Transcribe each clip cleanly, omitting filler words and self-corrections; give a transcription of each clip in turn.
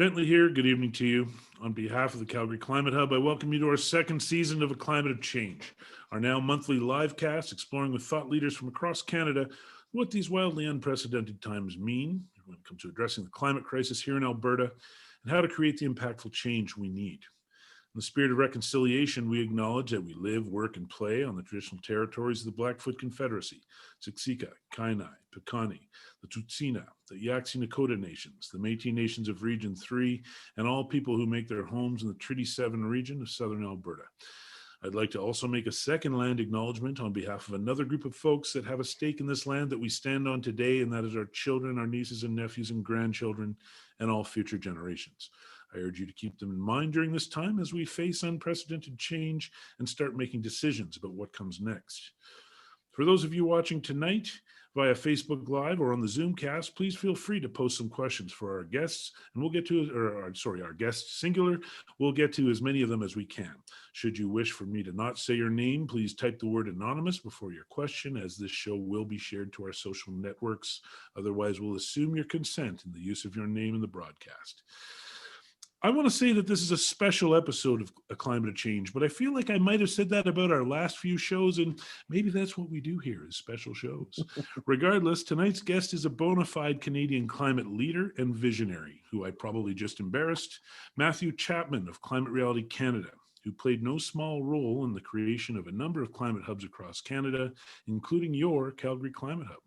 Bentley here. Good evening to you. On behalf of the Calgary Climate Hub, I welcome you to our second season of A Climate of Change, our now monthly live cast exploring with thought leaders from across Canada what these wildly unprecedented times mean when it comes to addressing the climate crisis here in Alberta and how to create the impactful change we need. In the spirit of reconciliation, we acknowledge that we live, work, and play on the traditional territories of the Blackfoot Confederacy, Siksika, Kainai, Piikani, the Tsuut'ina, the Yaqsi Nakota Nations, the Métis Nations of Region 3, and all people who make their homes in the Treaty 7 region of southern Alberta. I'd like to also make a second land acknowledgement on behalf of another group of folks that have a stake in this land that we stand on today, and that is our children, our nieces and nephews and grandchildren, and all future generations. I urge you to keep them in mind during this time as we face unprecedented change and start making decisions about what comes next. For those of you watching tonight via Facebook Live or on the Zoomcast, please feel free to post some questions for our guests, and we'll get to, our guests singular, we'll get to as many of them as we can. Should you wish for me to not say your name, please type the word anonymous before your question, as this show will be shared to our social networks. Otherwise, we'll assume your consent in the use of your name in the broadcast. I want to say that this is a special episode of A Climate of Change, but I feel like I might have said that about our last few shows, and maybe that's what we do here is special shows. Regardless, tonight's guest is a bona fide Canadian climate leader and visionary, who I probably just embarrassed, Matthew Chapman of Climate Reality Canada, who played no small role in the creation of a number of climate hubs across Canada, including your Calgary Climate Hub.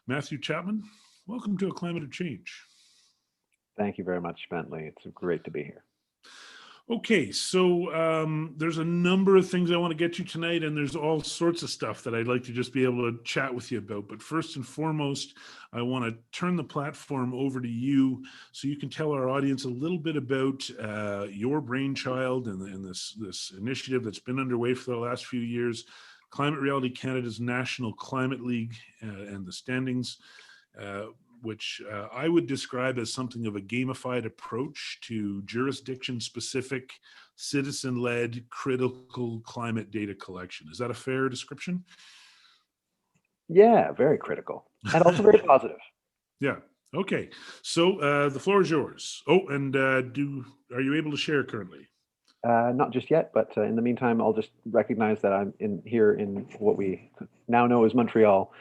Matthew Chapman, welcome to A Climate of Change. Thank you very much, Bentley. It's great to be here. Okay, so there's a number of things I want to get to tonight, and there's all sorts of stuff that I'd like to just be able to chat with you about. But first and foremost, I want to turn the platform over to you so you can tell our audience a little bit about your brainchild and this initiative that's been underway for the last few years, Climate Reality Canada's National Climate League and the standings, which I would describe as something of a gamified approach to jurisdiction-specific, citizen-led, critical climate data collection. Is that a fair description? Yeah, very critical, and also very positive. Yeah. Okay. So the floor is yours. Oh, and are you able to share currently? Not just yet, but in the meantime, I'll just recognize that I'm here in what we now know as Montreal.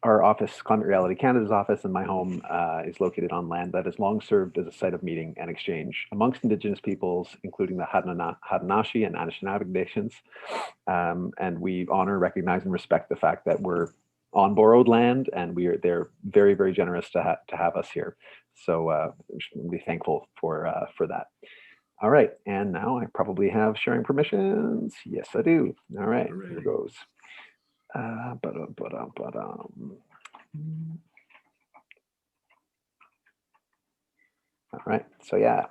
Our office, Climate Reality Canada's office, and my home is located on land that has long served as a site of meeting and exchange amongst Indigenous peoples, including the Haudenosaunee and Anishinaabe nations. And we honor, recognize, and respect the fact that we're on borrowed land, and they're very, very generous to have us here. So we should be thankful for that. All right, and now I probably have sharing permissions. Yes, I do. All right, here goes. All right, so yeah,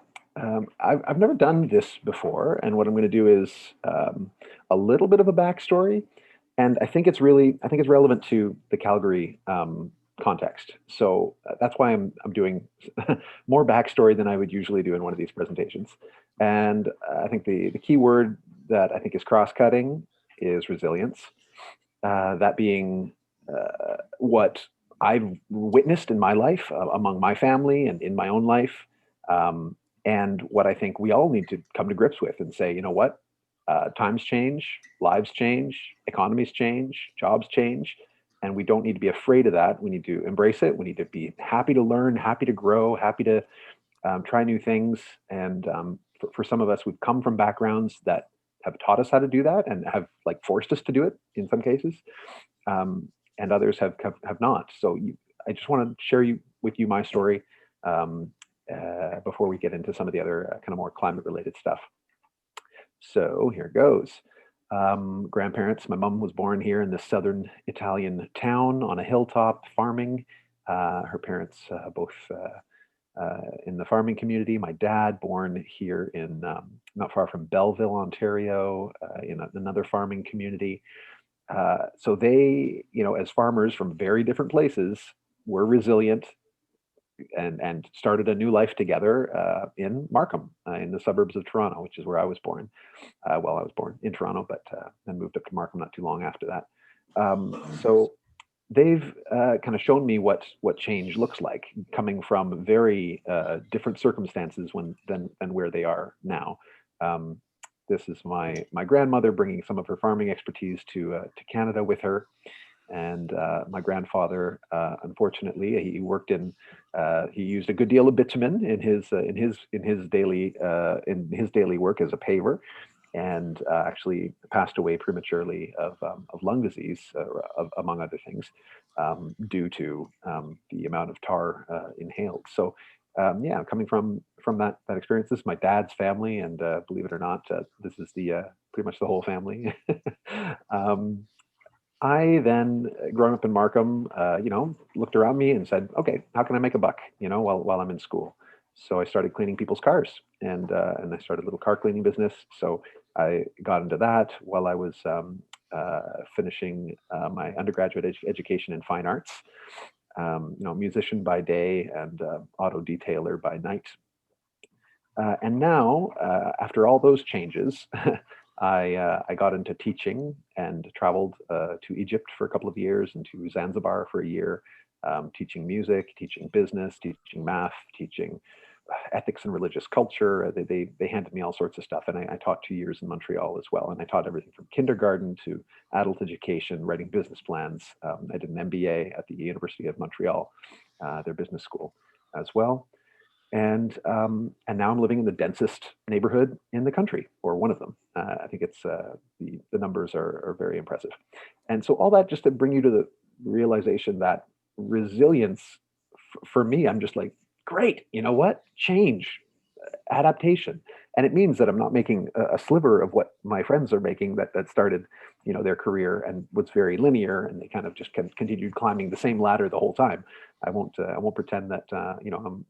I've never done this before, and what I'm going to do is a little bit of a backstory, and I think it's relevant to the Calgary context. So that's why I'm doing more backstory than I would usually do in one of these presentations. And I think the key word that I think is cross-cutting is resilience. That being what I've witnessed in my life, among my family and in my own life, and what I think we all need to come to grips with and say, you know what, times change, lives change, economies change, jobs change, and we don't need to be afraid of that. We need to embrace it. We need to be happy to learn, happy to grow, happy to try new things. And for some of us, we've come from backgrounds that have taught us how to do that and have forced us to do it in some cases, and others have not. So I just want to share with you my story before we get into some of the other kind of more climate related stuff. So here goes. Grandparents, my mom was born here in the southern Italian town on a hilltop farming. Her parents both in the farming community. My dad born here in not far from Belleville, Ontario, in another farming community. So they, as farmers from very different places, were resilient and started a new life together in Markham, in the suburbs of Toronto, which is where I was born. I was born in Toronto, but then moved up to Markham not too long after that. So they've kind of shown me what change looks like, coming from very different circumstances than where they are now. Um, this is my grandmother bringing some of her farming expertise to Canada with her, and my grandfather, unfortunately, he used a good deal of bitumen in his daily work as a paver, and actually passed away prematurely of lung disease, among other things, due to the amount of tar inhaled. So, yeah, coming from that experience, this is my dad's family, and believe it or not, this is the pretty much the whole family. um, I then, growing up in Markham, looked around me and said, "Okay, how can I make a buck? While I'm in school." So I started cleaning people's cars, and I started a little car cleaning business. So I got into that while I was finishing my undergraduate education in fine arts. Musician by day and auto detailer by night. And now, after all those changes, I got into teaching and traveled to Egypt for a couple of years and to Zanzibar for a year, teaching music, teaching business, teaching math, teaching ethics and religious culture. They handed me all sorts of stuff, and I taught 2 years in Montreal as well. And I taught everything from kindergarten to adult education, writing business plans. I did an MBA at the University of Montreal, their business school as well. And now I'm living in the densest neighborhood in the country, or one of them. I think it's the numbers are very impressive. And so all that just to bring you to the realization that resilience, for me, I'm just like, great. You know what? Change, adaptation, and it means that I'm not making a sliver of what my friends are making that started, their career and was very linear, and they kind of just continued climbing the same ladder the whole time. I won't pretend that I'm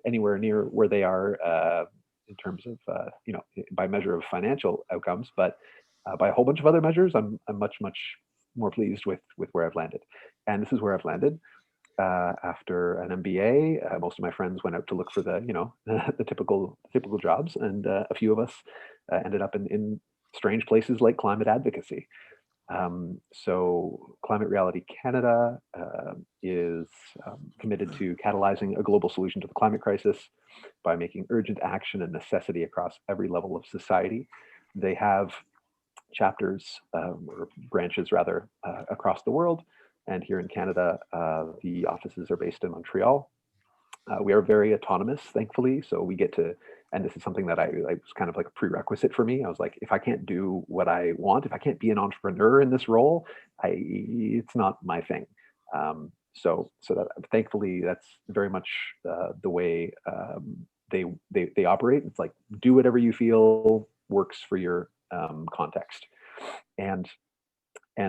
anywhere near where they are in terms of by measure of financial outcomes, but by a whole bunch of other measures, I'm much more pleased with where I've landed, and this is where I've landed. After an MBA, most of my friends went out to look for the the typical jobs, and a few of us ended up in strange places like climate advocacy. So Climate Reality Canada is committed to catalyzing a global solution to the climate crisis by making urgent action a necessity across every level of society. They have chapters, or branches rather, across the world. And here in Canada, the offices are based in Montreal. We are very autonomous, thankfully. So we get to, and this is something that I was kind of like a prerequisite for me. I was like, if I can't do what I want, if I can't be an entrepreneur in this role, it's not my thing. So that, thankfully, that's very much the way they operate. It's like, do whatever you feel works for your context. And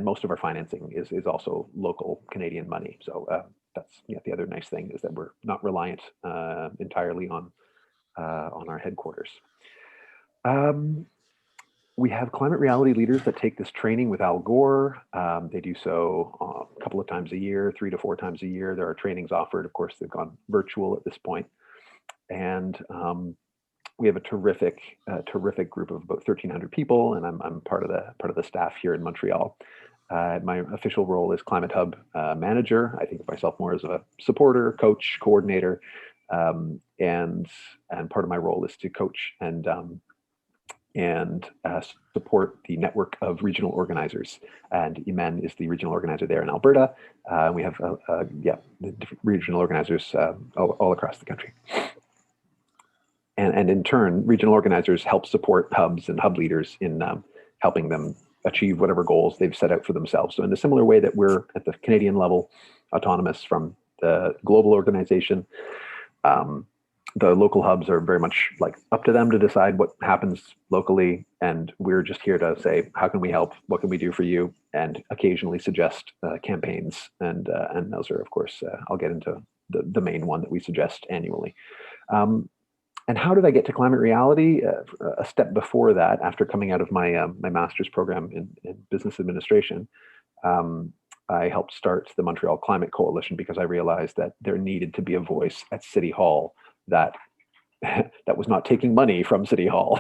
most of our financing is also local Canadian money. So that's the other nice thing, is that we're not reliant entirely on our headquarters. We have climate reality leaders that take this training with Al Gore. They do so a couple of times a year, 3 to 4 times a year. There are trainings offered. Of course, they've gone virtual at this point. And we have a terrific group of about 1,300 people, and I'm part of the staff here in Montreal. My official role is Climate Hub manager. I think of myself more as a supporter, coach, coordinator, and part of my role is to coach and support the network of regional organizers. And Imen is the regional organizer there in Alberta. We have the different regional organizers all across the country. And in turn, regional organizers help support hubs and hub leaders in helping them achieve whatever goals they've set out for themselves. So in a similar way that we're at the Canadian level, autonomous from the global organization, the local hubs are very much like up to them to decide what happens locally. And we're just here to say, how can we help? What can we do for you? And occasionally suggest campaigns. And those are, of course, I'll get into the main one that we suggest annually. And how did I get to climate reality? A step before that, after coming out of my master's program in business administration, I helped start the Montreal Climate Coalition because I realized that there needed to be a voice at City Hall that that was not taking money from City Hall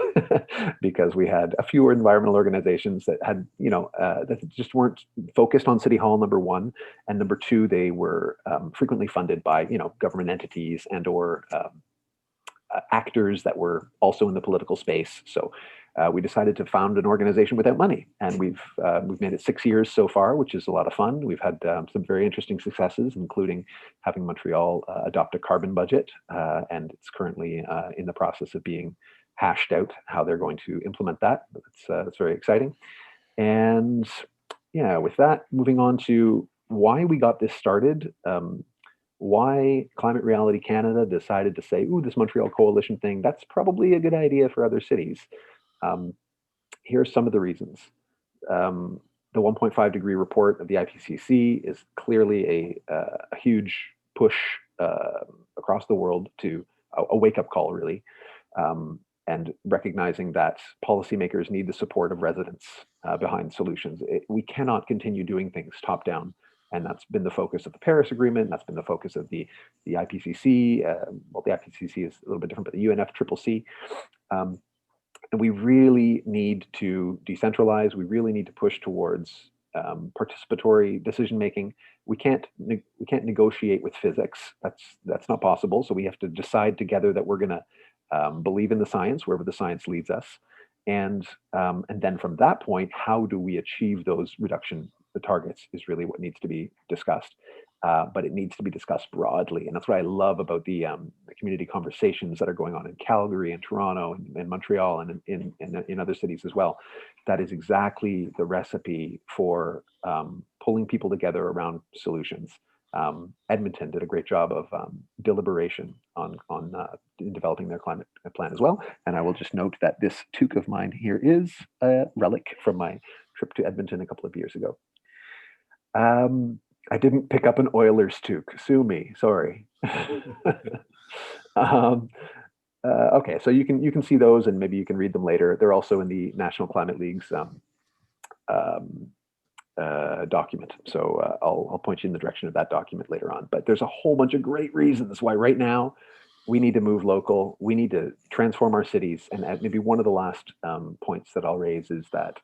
because we had a few environmental organizations that had, that just weren't focused on City Hall, number one. And number two, they were frequently funded by, government entities and or actors that were also in the political space. So we decided to found an organization without money, and we've made it 6 years so far, which is a lot of fun. We've had some very interesting successes, including having Montreal adopt a carbon budget, and it's currently in the process of being hashed out how they're going to implement that. It's very exciting. And yeah, with that, moving on to why we got this started. Why Climate Reality Canada decided to say, ooh, this Montreal Coalition thing, that's probably a good idea for other cities. Here are some of the reasons. The 1.5 degree report of the IPCC is clearly a huge push across the world to a wake-up call, really, and recognizing that policymakers need the support of residents behind solutions. We cannot continue doing things top-down. And that's been the focus of the Paris Agreement. That's been the focus of the IPCC. Well, the IPCC is a little bit different, but the UNFCCC. And we really need to decentralize. We really need to push towards participatory decision making. We can't negotiate with physics. That's not possible. So we have to decide together that we're going to believe in the science wherever the science leads us. And then from that point, how do we achieve those the targets is really what needs to be discussed. But it needs to be discussed broadly. And that's what I love about the community conversations that are going on in Calgary and Toronto and Montreal and in other cities as well. That is exactly the recipe for pulling people together around solutions. Edmonton did a great job of deliberation on developing their climate plan as well. And I will just note that this toque of mine here is a relic from my trip to Edmonton a couple of years ago. I didn't pick up an Oilers toque. Sue me. Sorry. Okay, so you can see those, and maybe you can read them later. They're also in the National Climate League's document. So I'll point you in the direction of that document later on. But there's a whole bunch of great reasons why right now we need to move local. We need to transform our cities. And maybe one of the last points that I'll raise is that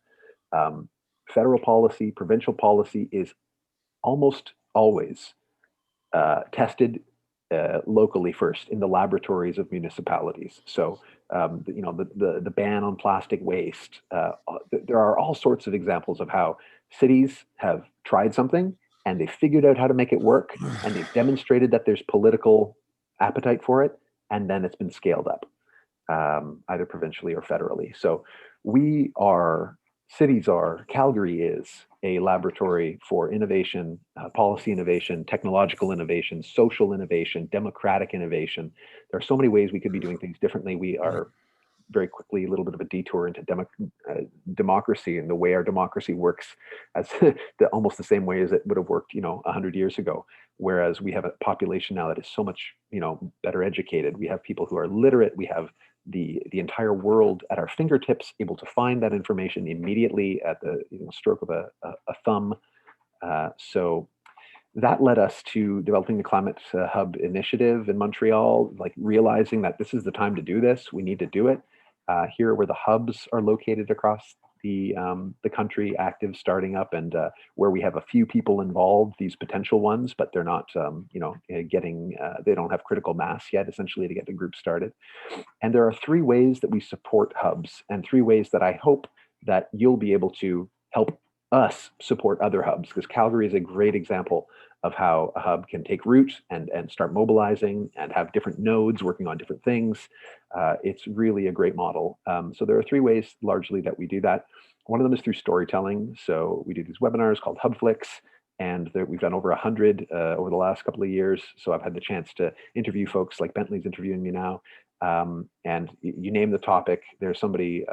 federal policy, provincial policy is almost always tested locally first in the laboratories of municipalities. So, the ban on plastic waste. There are all sorts of examples of how cities have tried something and they figured out how to make it work, and they've demonstrated that there's political appetite for it, and then it's been scaled up, either provincially or federally. So Calgary is a laboratory for innovation, policy innovation, technological innovation, social innovation, democratic innovation. There are so many ways we could be doing things differently. We are very quickly a little bit of a detour into democracy and the way our democracy works as almost the same way as it would have worked, 100 years ago. Whereas we have a population now that is so much, better educated. We have people who are literate. We have the entire world at our fingertips, able to find that information immediately at the stroke of a thumb. So that led us to developing the Climate Hub initiative in Montreal, like realizing that this is the time to do this. We need to do it. Here where the hubs are located across the country, active, starting up, and where we have a few people involved, these potential ones, but they're not, they don't have critical mass yet, essentially, to get the group started. And there are 3 ways that we support hubs, and 3 ways that I hope that you'll be able to help us support other hubs, because Calgary is a great example of how a hub can take root and start mobilizing and have different nodes working on different things. It's really a great model. So there are 3 ways largely that we do that. One of them is through storytelling. So we do these webinars called HubFlix, and we've done over 100 over the last couple of years. So I've had the chance to interview folks like Bentley's interviewing me now. And you name the topic, there's somebody,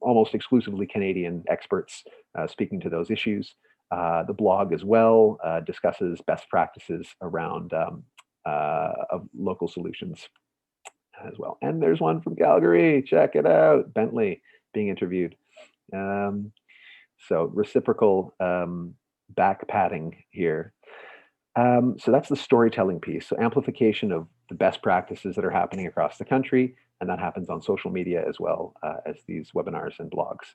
almost exclusively Canadian experts speaking to those issues. The blog as well discusses best practices around of local solutions as well. And there's one from Calgary. Check it out. Bentley being interviewed. So reciprocal back patting here. So that's the storytelling piece. So amplification of the best practices that are happening across the country, and that happens on social media as well as these webinars and blogs.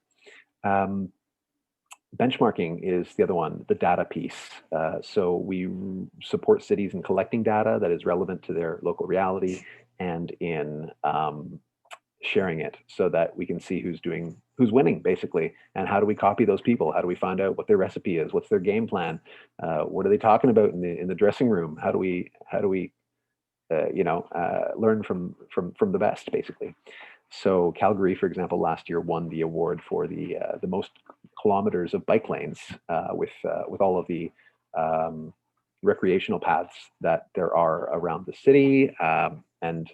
Benchmarking is the other one, the data piece. So we support cities in collecting data that is relevant to their local reality and in sharing it so that we can see who's winning basically, and how do we copy those people? How do we find out what their recipe is? What's their game plan? What are they talking about in the dressing room? How do we learn from the best basically? So Calgary, for example, last year won the award for the most kilometers of bike lanes with all of the recreational paths that there are around the city. And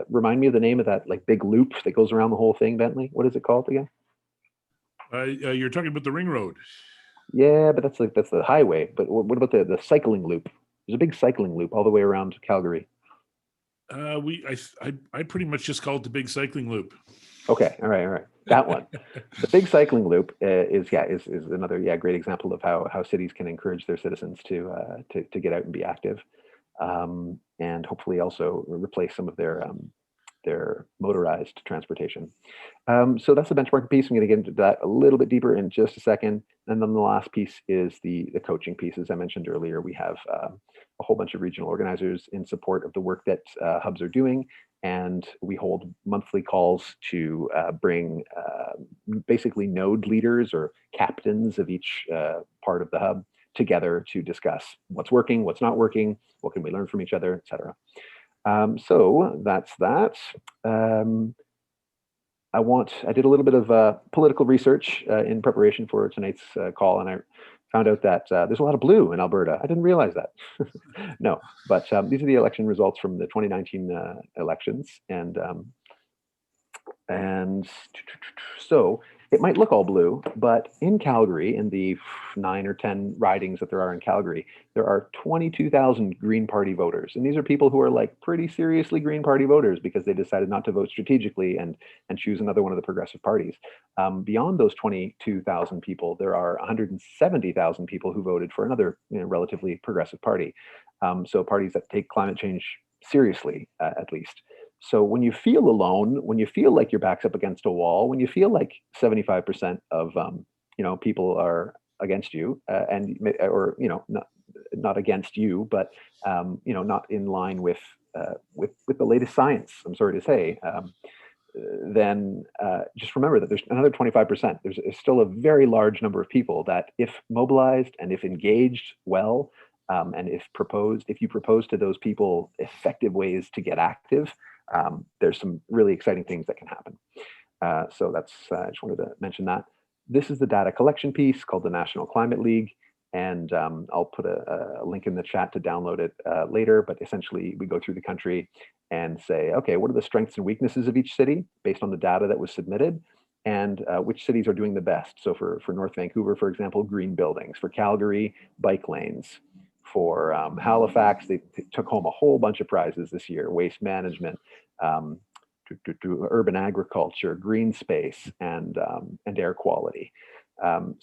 remind me of the name of that like big loop that goes around the whole thing, Bentley. What is it called again? You're talking about the ring road. Yeah, but that's the highway. But what about the cycling loop? There's a big cycling loop all the way around Calgary. I pretty much just call it the big cycling loop. Okay, all right. That one, the big cycling loop is another great example of how cities can encourage their citizens to get out and be active, and hopefully also replace some of their motorized transportation. So that's the benchmarking piece. I'm going to get into that a little bit deeper in just a second. And then the last piece is the coaching piece. As I mentioned earlier, we have a whole bunch of regional organizers in support of the work that hubs are doing. And we hold monthly calls to bring basically node leaders or captains of each part of the hub together to discuss what's working, what's not working, what can we learn from each other, et cetera. So that's that. I did a little bit of political research in preparation for tonight's call, and I found out that there's a lot of blue in Alberta. I didn't realize that. No, but these are the election results from the 2019 elections, and so it might look all blue, but in Calgary, in the 9 or 10 ridings that there are in Calgary, there are 22,000 Green Party voters. And these are people who are like pretty seriously Green Party voters because they decided not to vote strategically and choose another one of the progressive parties. Beyond those 22,000 people, there are 170,000 people who voted for another relatively progressive party. So parties that take climate change seriously, at least. So when you feel alone, when you feel like your back's up against a wall, when you feel like 75% of people are against you, or not against you, but not in line with the latest science, I'm sorry to say, then just remember that there's another 25%. There's still a very large number of people that, if mobilized and if engaged well, and if you propose to those people effective ways to get active, there's some really exciting things that can happen. So that's, I just wanted to mention that. This is the data collection piece called the National Climate League. And I'll put a link in the chat to download it later. But essentially, we go through the country and say, okay, what are the strengths and weaknesses of each city based on the data that was submitted, and which cities are doing the best. So for North Vancouver, for example, green buildings. For Calgary, bike lanes. For Halifax, they took home a whole bunch of prizes this year: waste management, to urban agriculture, green space, and air quality. And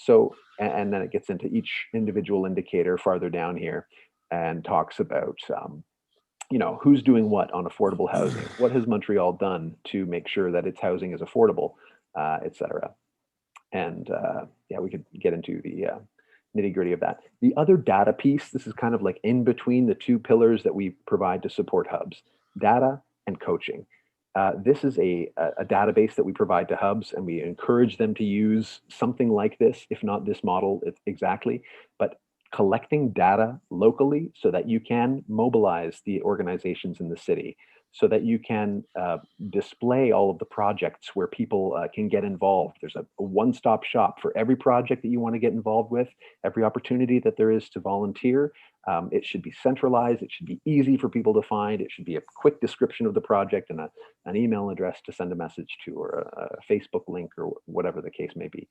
then it gets into each individual indicator farther down here and talks about who's doing what on affordable housing. What has Montreal done to make sure that its housing is affordable, et cetera. And we could get into the nitty gritty of that. The other data piece, this is kind of like in between the two pillars that we provide to support hubs: data and coaching. This is a database that we provide to hubs, and we encourage them to use something like this, if not this model exactly, but collecting data locally so that you can mobilize the organizations in the city, so that you can display all of the projects where people can get involved. There's a one-stop shop for every project that you want to get involved with, every opportunity that there is to volunteer. It should be centralized. It should be easy for people to find. It should be a quick description of the project and an email address to send a message to, or a Facebook link, or whatever the case may be.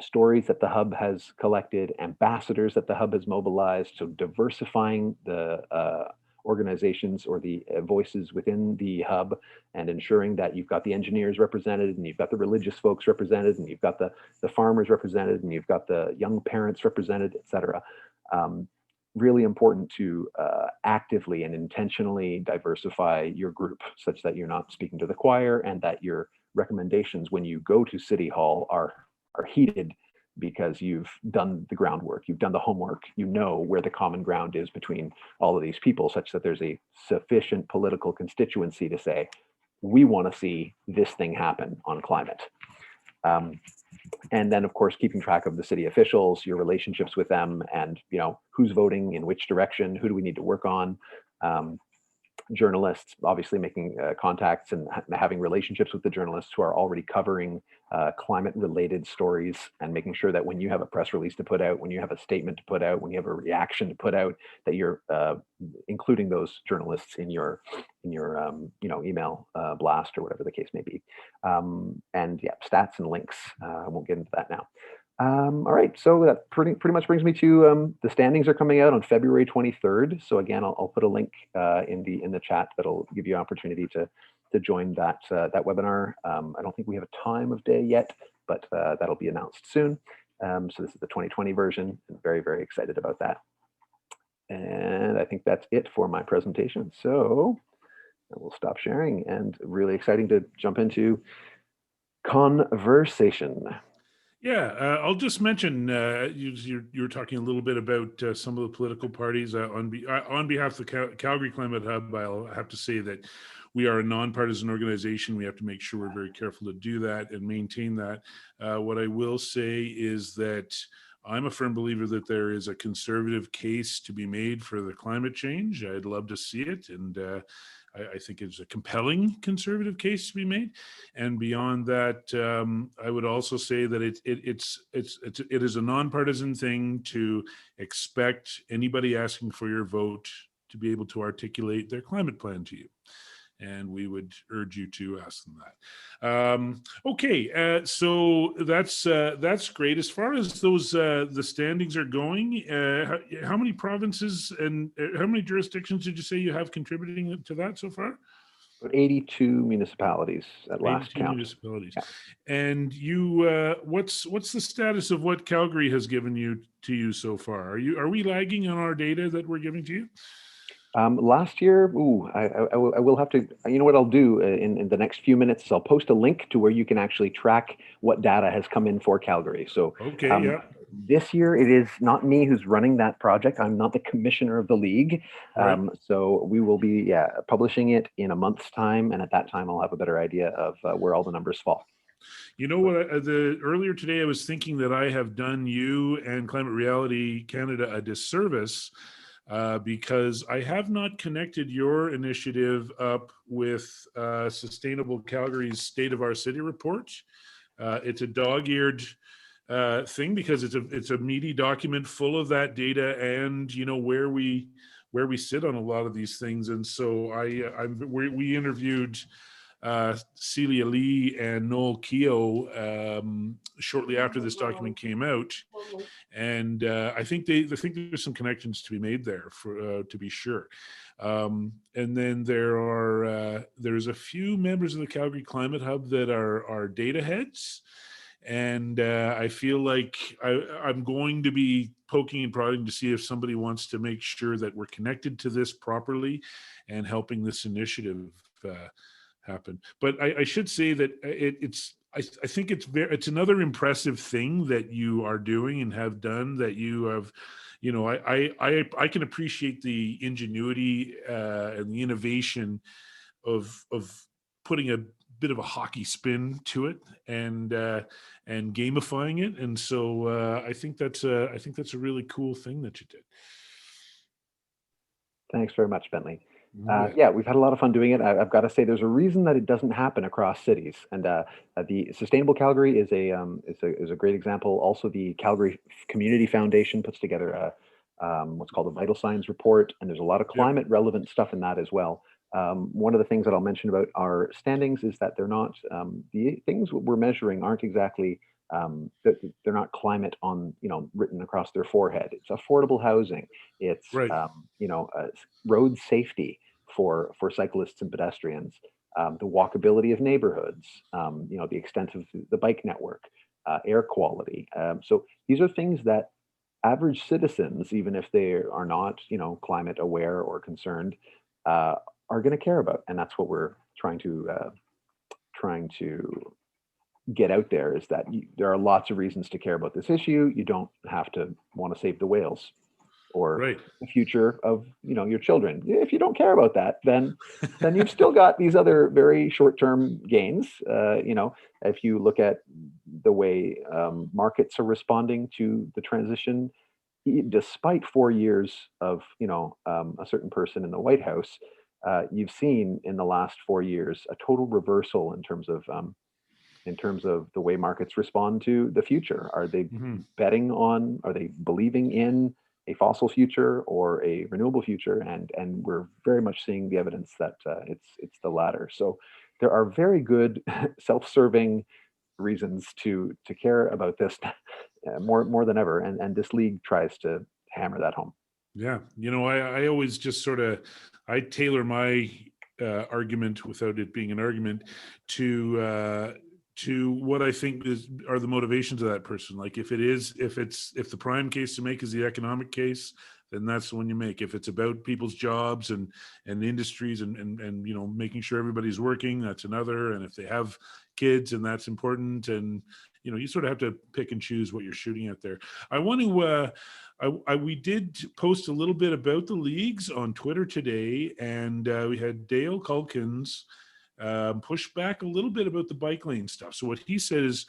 Stories that the hub has collected, ambassadors that the hub has mobilized, so diversifying the organizations or the voices within the hub, and ensuring that you've got the engineers represented, and you've got the religious folks represented, and you've got the farmers represented, and you've got the young parents represented, et cetera. really important to actively and intentionally diversify your group such that you're not speaking to the choir, and that your recommendations when you go to City Hall are heeded, because you've done the groundwork, you've done the homework, you know where the common ground is between all of these people, such that there's a sufficient political constituency to say, we want to see this thing happen on climate. And then, of course, keeping track of the city officials, your relationships with them, and who's voting in which direction, who do we need to work on. Journalists, obviously making contacts and having relationships with the journalists who are already covering climate-related stories, and making sure that when you have a press release to put out, when you have a statement to put out, when you have a reaction to put out, that you're including those journalists in your email blast or whatever the case may be. And yeah, stats and links. I won't get into that now. All right, so that pretty much brings me to the standings are coming out on February 23rd. So again, I'll put a link in the chat that'll give you an opportunity to join that webinar. I don't think we have a time of day yet, but that'll be announced soon. So this is the 2020 version. I'm very, very excited about that. And I think that's it for my presentation. So we'll stop sharing, and really exciting to jump into conversation. Yeah, I'll just mention, you were talking a little bit about some of the political parties. On behalf of the Calgary Climate Hub, I'll have to say that we are a nonpartisan organization. We have to make sure we're very careful to do that and maintain that. What I will say is that I'm a firm believer that there is a conservative case to be made for the climate change. I'd love to see it, and I think it's a compelling conservative case to be made. And beyond that, I would also say that it is a nonpartisan thing to expect anybody asking for your vote to be able to articulate their climate plan to you. And we would urge you to ask them that. Okay, so that's great. As far as those the standings are going, how many provinces and how many jurisdictions did you say you have contributing to that so far? 82 municipalities at last 82 count. municipalities. Yeah. And you, what's the status of what Calgary has given to you so far? Are we lagging on our data that we're giving to you? Last year, I will have to, you know what I'll do in the next few minutes is I'll post a link to where you can actually track what data has come in for Calgary. So okay, yeah. This year, it is not me who's running that project. I'm not the commissioner of the league. Right. So we will be publishing it in a month's time. And at that time, I'll have a better idea of where all the numbers fall. You know what? Earlier today, I was thinking that I have done you and Climate Reality Canada a disservice because I have not connected your initiative up with Sustainable Calgary's State of Our City report. It's a dog-eared thing because it's a meaty document full of that data and where we sit on a lot of these things. And so we interviewed Celia Lee and Noel Keogh shortly after this document came out, and I think there's some connections to be made there for to be sure. And then there's a few members of the Calgary Climate Hub that are data heads, and I feel like I'm going to be poking and prodding to see if somebody wants to make sure that we're connected to this properly and helping this initiative happen. But I should say that I think it's another impressive thing that you are doing and have done, that you have, I can appreciate the ingenuity and the innovation of putting a bit of a hockey spin to it and gamifying it. And so I think that's a really cool thing that you did. Thanks very much, Bentley. Yeah, we've had a lot of fun doing it. I've got to say, there's a reason that it doesn't happen across cities, and the Sustainable Calgary is a great example. Also, the Calgary Community Foundation puts together what's called a vital signs report, and there's a lot of climate relevant stuff in that as well. One of the things that I'll mention about our standings is that they're not the things we're measuring aren't exactly they're not climate on written across their forehead. It's affordable housing. It's right. Road safety for cyclists and pedestrians, the walkability of neighborhoods, the extent of the bike network, air quality. So these are things that average citizens, even if they are not, climate aware or concerned, are going to care about. And that's what we're trying to get out there, is that there are lots of reasons to care about this issue. You don't have to want to save the whales or Right. the future of your children. If you don't care about that, then you've still got these other very short-term gains. If you look at the way markets are responding to the transition, despite 4 years of a certain person in the White House, you've seen in the last 4 years a total reversal in terms of the way markets respond to the future. Are they are they believing in a fossil future or a renewable future? And we're very much seeing the evidence that it's the latter. So there are very good self-serving reasons to care about this more than ever. And this league tries to hammer that home. Yeah. I always just sort of, I tailor my argument, without it being an argument, to what I think are the motivations of that person. Like if the prime case to make is the economic case, then that's the one you make. If it's about people's jobs and industries and making sure everybody's working, that's another. And if they have kids, and that's important. And you sort of have to pick and choose what you're shooting at there. I want to we did post a little bit about the leagues on Twitter today, and we had Dale Culkins push back a little bit about the bike lane stuff. So what he said is,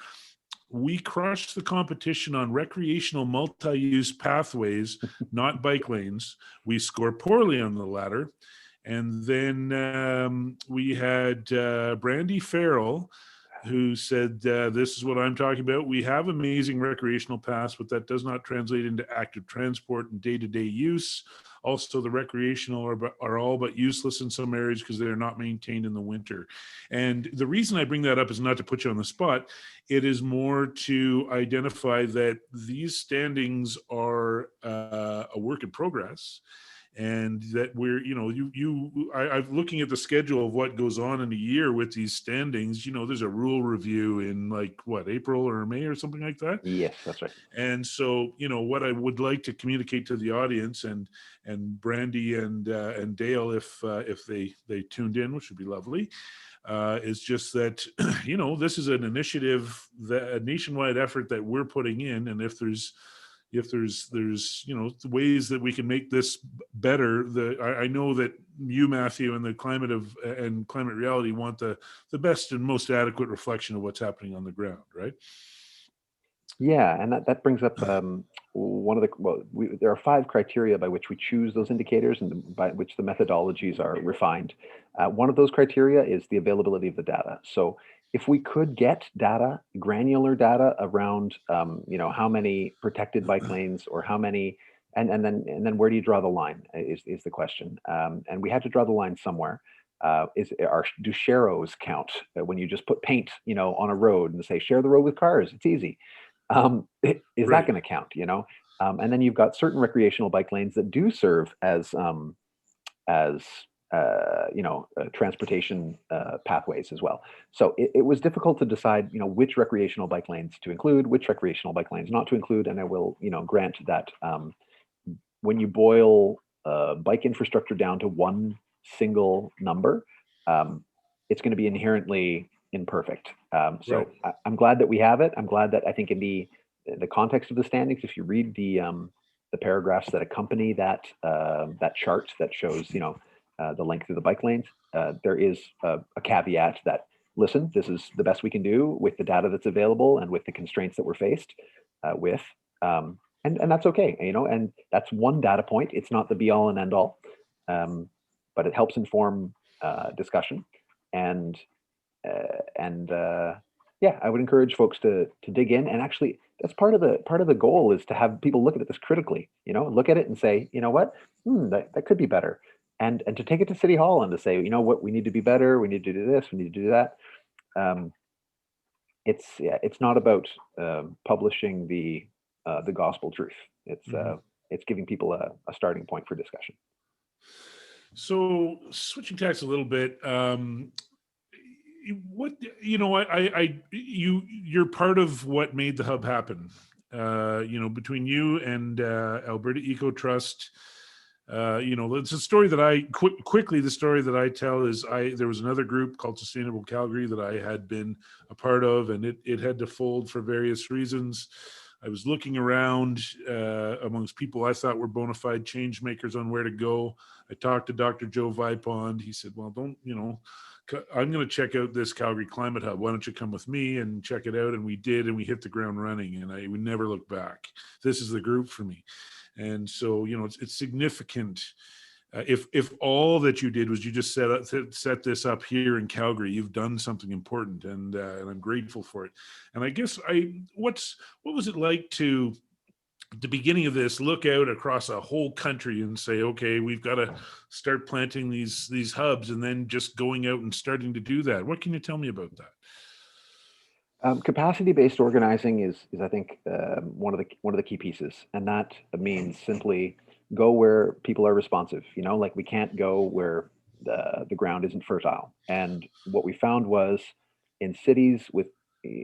we crush the competition on recreational multi-use pathways, not bike lanes. We score poorly on the latter. And then we had Brandy Farrell, who said, this is what I'm talking about. We have amazing recreational paths, but that does not translate into active transport and day-to-day use. Also, the recreational are all but useless in some areas because they are not maintained in the winter. And the reason I bring that up is not to put you on the spot. It is more to identify that these standings are a work in progress. And that we're, I'm looking at the schedule of what goes on in a year with these standings. There's a rule review in April or May or something like that. Yes, that's right. And so, what I would like to communicate to the audience and Brandy and Dale, if they tuned in, which would be lovely, is just that, this is an initiative, a nationwide effort that we're putting in. And if there's ways that we can make this better, I know that you, Matthew, and the climate reality want the best and most adequate reflection of what's happening on the ground, right? Yeah, and that brings up one of there are 5 criteria by which we choose those indicators and by which the methodologies are refined. One of those criteria is the availability of the data. So if we could get data, granular data around, how many protected bike lanes or how many, and then where do you draw the line is the question. And we had to draw the line somewhere. Do sharrows count when you just put paint, on a road and say share the road with cars? It's easy. Is that going to count? And then you've got certain recreational bike lanes that do serve as transportation pathways as well. So it was difficult to decide, which recreational bike lanes to include, which recreational bike lanes not to include. And I will, grant that when you boil bike infrastructure down to one single number, it's going to be inherently imperfect. So right. I'm glad that we have it. I'm glad that I think in the context of the standings, if you read the paragraphs that accompany that chart that shows, the length of the bike lanes, there is a caveat that, listen, this is the best we can do with the data that's available and with the constraints that we're faced with. And that's okay, and that's one data point. It's not the be all and end all, but it helps inform discussion. And I would encourage folks to dig in. And actually, that's part of the goal, is to have people look at this critically. Look at it and say, what, that could be better, and to take it to City Hall and to say, what, we need to be better. We need to do this. We need to do that. It's not about publishing the gospel truth. It's giving people a starting point for discussion. So switching tacks a little bit. You're part of what made the hub happen. between you and Alberta Ecotrust. It's a story that I quickly. The story that I tell is there was another group called Sustainable Calgary that I had been a part of, and it had to fold for various reasons. I was looking around amongst people I thought were bona fide change makers on where to go. I talked to Dr. Joe Vipond. He said, well, I'm going to check out this Calgary Climate Hub. Why don't you come with me and check it out? And we did, and we hit the ground running, and we never looked back. This is the group for me. And so, it's significant. If all that you did was you just set this up here in Calgary, you've done something important, and I'm grateful for it. And I guess what was it like to, at the beginning of this, look out across a whole country and say, okay, we've got to start planting these hubs, and then just going out and starting to do that? What can you tell me about that? Capacity-based organizing is I think one of the key pieces, and that means simply go where people are responsive. Like we can't go where the ground isn't fertile. And what we found was in cities with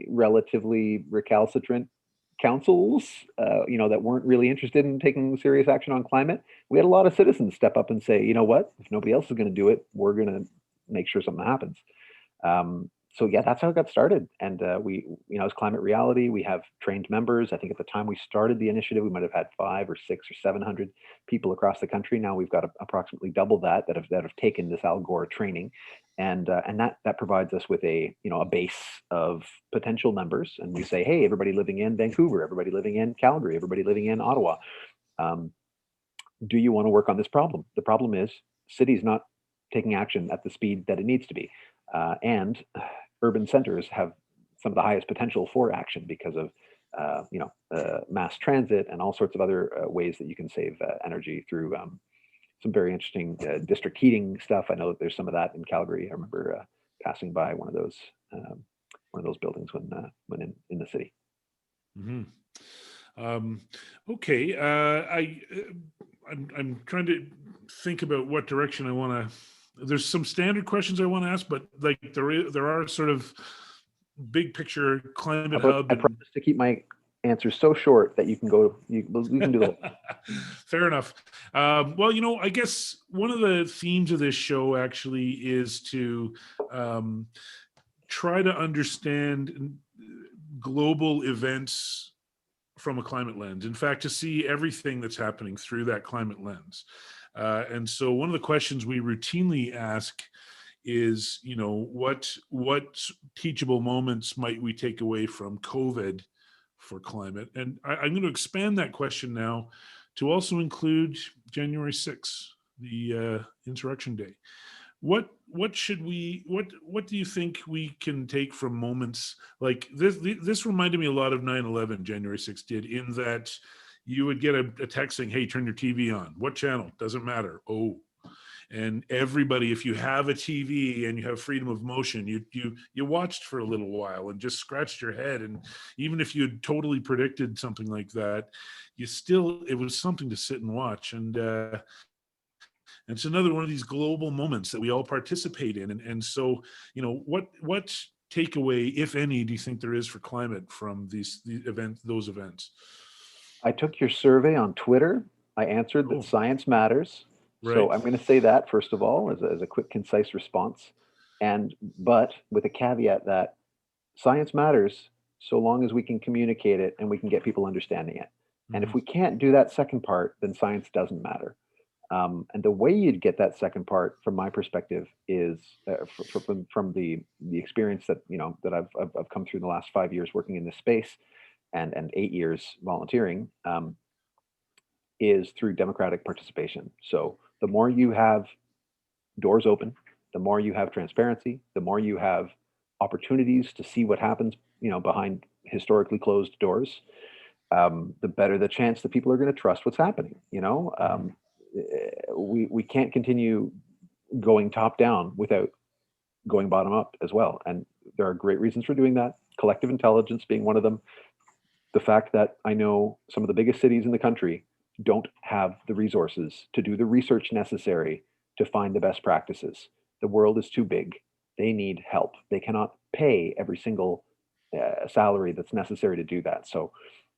relatively recalcitrant councils, that weren't really interested in taking serious action on climate, we had a lot of citizens step up and say, you know what, if nobody else is going to do it, we're going to make sure something happens. So yeah, that's how it got started. And we, as Climate Reality, we have trained members. I think at the time we started the initiative, we might have had 500 or 600 or 700 people across the country. Now we've got approximately double that have taken this Al Gore training, and that provides us with a base of potential members. And we say, hey, everybody living in Vancouver, everybody living in Calgary, everybody living in Ottawa, do you want to work on this problem? The problem is cities not taking action at the speed that it needs to be. And urban centers have some of the highest potential for action because of mass transit and all sorts of other ways that you can save energy through some very interesting district heating stuff. I know that there's some of that in Calgary. I remember passing by one of those buildings when in the city. Mm-hmm. Okay, I'm trying to think about what direction I want to. There's some standard questions I want to ask, but like there are sort of big picture climate hub. I promise to keep my answers so short that you can go. You can do it. Fair enough. Well, I guess one of the themes of this show actually is to try to understand global events from a climate lens. In fact, to see everything that's happening through that climate lens. And so one of the questions we routinely ask is, what teachable moments might we take away from COVID for climate? And I'm going to expand that question now to also include January 6th, the Insurrection Day. What do you think we can take from moments like this? This reminded me a lot of 9/11, January 6th did, in that you would get a text saying, hey, turn your TV on. What channel? Doesn't matter. Oh, and everybody, if you have a TV and you have freedom of motion, you watched for a little while and just scratched your head. And even if you had totally predicted something like that, it was something to sit and watch. And it's another one of these global moments that we all participate in. And so, what takeaway, if any, do you think there is for climate from those events? I took your survey on Twitter. I answered that science matters. Right. So I'm going to say that first of all as a quick, concise response, but with a caveat that science matters so long as we can communicate it and we can get people understanding it. Mm-hmm. And if we can't do that second part, then science doesn't matter. And the way you'd get that second part, from my perspective, is from the experience that that I've come through in the last 5 years working in this space, and 8 years volunteering, is through democratic participation. So the more you have doors open, the more you have transparency, the more you have opportunities to see what happens, behind historically closed doors, the better the chance that people are going to trust what's happening. We can't continue going top down without going bottom up as well. And there are great reasons for doing that. Collective intelligence being one of them. The fact that I know some of the biggest cities in the country don't have the resources to do the research necessary to find the best practices. The world is too big. They need help. They cannot pay every single salary that's necessary to do that. So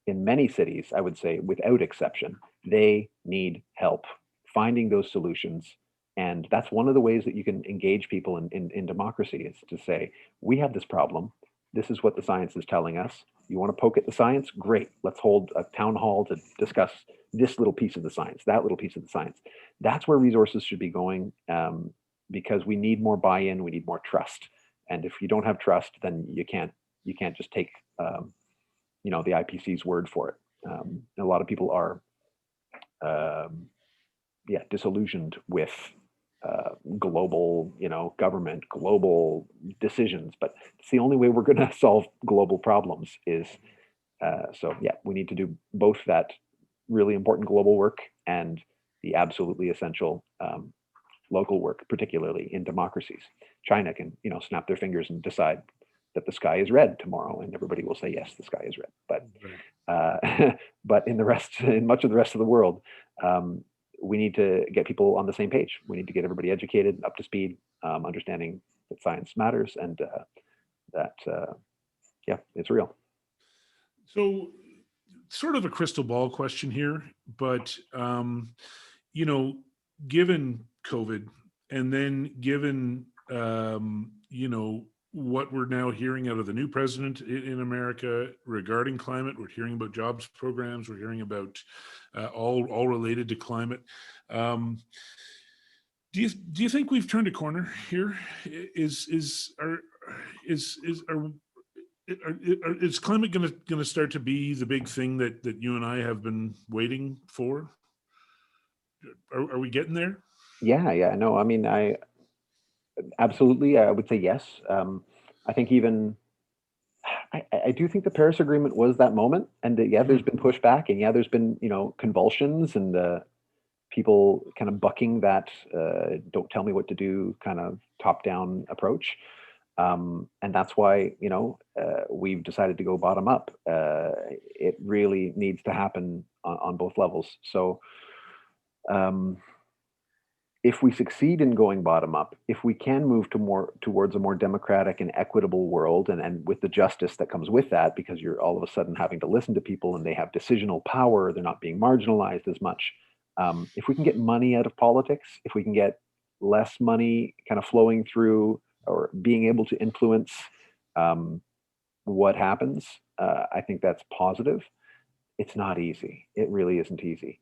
in many cities, I would say without exception, they need help finding those solutions. And that's one of the ways that you can engage people in democracy, is to say, we have this problem. This is what the science is telling us. You want to poke at the science? Great. Let's hold a town hall to discuss this little piece of the science, that little piece of the science. That's where resources should be going, because we need more buy-in. We need more trust. And if you don't have trust, then you can't just take the IPCC's word for it. A lot of people are disillusioned with global, government, global decisions. But it's the only way we're going to solve global problems is, we need to do both that really important global work and the absolutely essential local work, particularly in democracies. China can, snap their fingers and decide that the sky is red tomorrow, and everybody will say, yes, the sky is red. But but in much of the rest of the world, we need to get people on the same page. We need to get everybody educated, up to speed, understanding that science matters, and that it's real. So, sort of a crystal ball question here, but given COVID, and then given what we're now hearing out of the new president in America regarding climate, we're hearing about jobs programs, we're hearing about all related to climate. Do you think we've turned a corner here? Is climate going to start to be the big thing that you and I have been waiting for? Are we getting there? Yeah. No, I mean, I would say yes. I think I do think the Paris Agreement was that moment, and there's been pushback, and there's been convulsions, and people kind of bucking that "don't tell me what to do" kind of top-down approach, and that's why we've decided to go bottom up. It really needs to happen on both levels. So. If we succeed in going bottom up, if we can move towards a more democratic and equitable world, and with the justice that comes with that, because you're all of a sudden having to listen to people and they have decisional power, they're not being marginalized as much. If we can get money out of politics, if we can get less money kind of flowing through or being able to influence what happens, I think that's positive. It's not easy. It really isn't easy.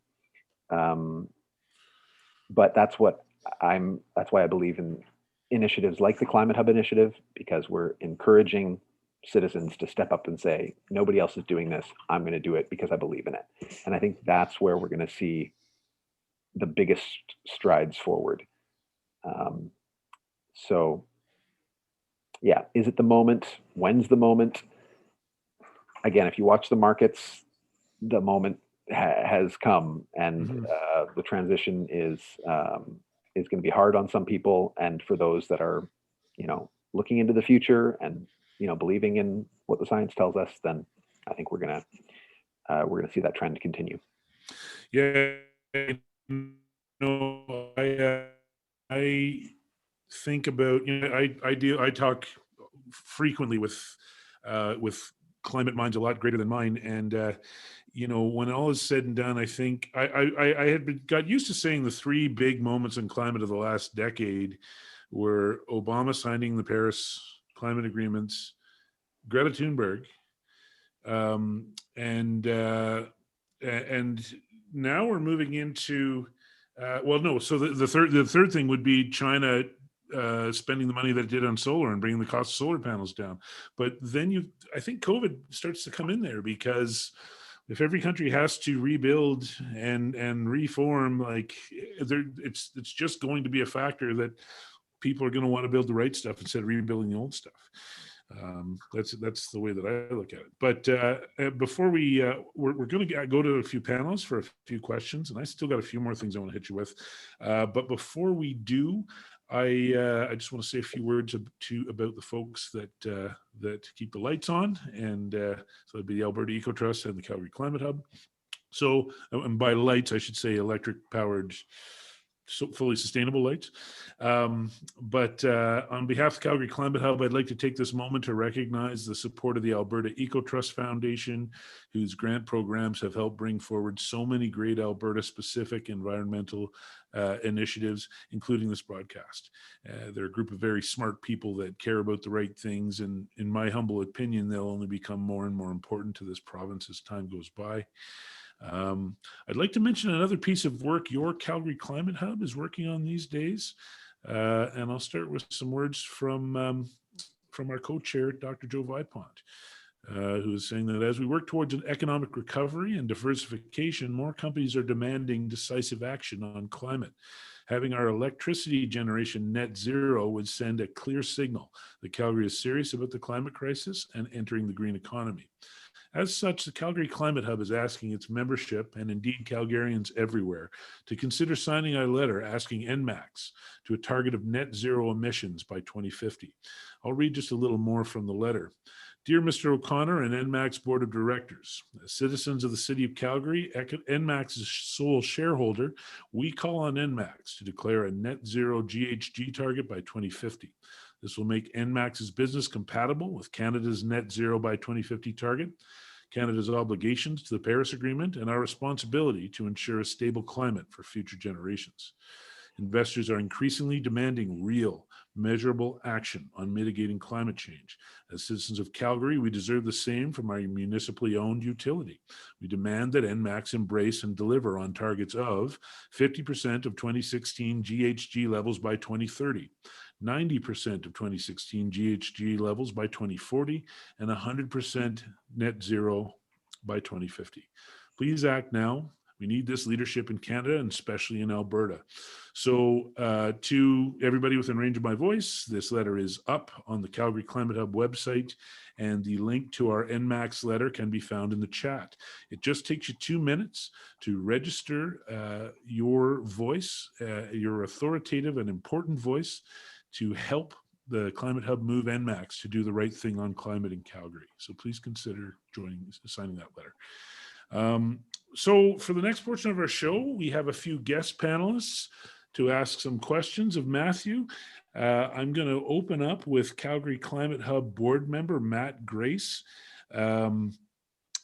But that's why I believe in initiatives like the Climate Hub initiative, because we're encouraging citizens to step up and say, nobody else is doing this. I'm going to do it because I believe in it. And I think that's where we're going to see the biggest strides forward. Is it the moment? When's the moment? Again, if you watch the markets, the moment has come, and the transition is going to be hard on some people, and for those that are looking into the future and believing in what the science tells us, then I think we're gonna see that trend continue. Yeah, I think about I talk frequently with climate minds a lot greater than mine, and when all is said and done, I think I had got used to saying the three big moments in climate of the last decade were Obama signing the Paris climate agreements, Greta Thunberg, and now we're moving into So the third thing would be China spending the money that it did on solar and bringing the cost of solar panels down. But then I think COVID starts to come in there, because if every country has to rebuild and reform, it's just going to be a factor that people are going to want to build the right stuff instead of rebuilding the old stuff. That's the way that I look at it. But before we're going to go to a few panels for a few questions, and I still got a few more things I want to hit you with. But before we do, I just want to say a few words about the folks that keep the lights on, and so it'd be the Alberta Ecotrust and the Calgary Climate Hub. So, and by lights, I should say electric powered fully sustainable lights. But on behalf of the Calgary Climate Hub, I'd like to take this moment to recognize the support of the Alberta Ecotrust Foundation, whose grant programs have helped bring forward so many great Alberta-specific environmental initiatives, including this broadcast. They're a group of very smart people that care about the right things, and in my humble opinion, they'll only become more and more important to this province as time goes by. I'd like to mention another piece of work your Calgary Climate Hub is working on these days. And I'll start with some words from our co-chair, Dr. Joe Vipont, who is saying that as we work towards an economic recovery and diversification, more companies are demanding decisive action on climate. Having our electricity generation net zero would send a clear signal that Calgary is serious about the climate crisis and entering the green economy. As such, the Calgary Climate Hub is asking its membership, and indeed Calgarians everywhere, to consider signing a letter asking NMAX to a target of net zero emissions by 2050. I'll read just a little more from the letter. Dear Mr. O'Connor and NMAX Board of Directors, as citizens of the City of Calgary, NMAX's sole shareholder, we call on NMAX to declare a net zero GHG target by 2050. This will make NMAX's business compatible with Canada's net zero by 2050 target, Canada's obligations to the Paris Agreement, and our responsibility to ensure a stable climate for future generations. Investors are increasingly demanding real, measurable action on mitigating climate change. As citizens of Calgary, we deserve the same from our municipally owned utility. We demand that NMAX embrace and deliver on targets of 50% of 2016 GHG levels by 2030, 90% of 2016 GHG levels by 2040, and 100% net zero by 2050. Please act now. We need this leadership in Canada and especially in Alberta. So to everybody within range of my voice, this letter is up on the Calgary Climate Hub website, and the link to our NMAX letter can be found in the chat. It just takes you 2 minutes to register your voice, your authoritative and important voice, to help the Climate Hub move NMAX to do the right thing on climate in Calgary. So please consider signing that letter. So for the next portion of our show, we have a few guest panelists to ask some questions of Matthew. I'm going to open up with Calgary Climate Hub board member Matt Grace.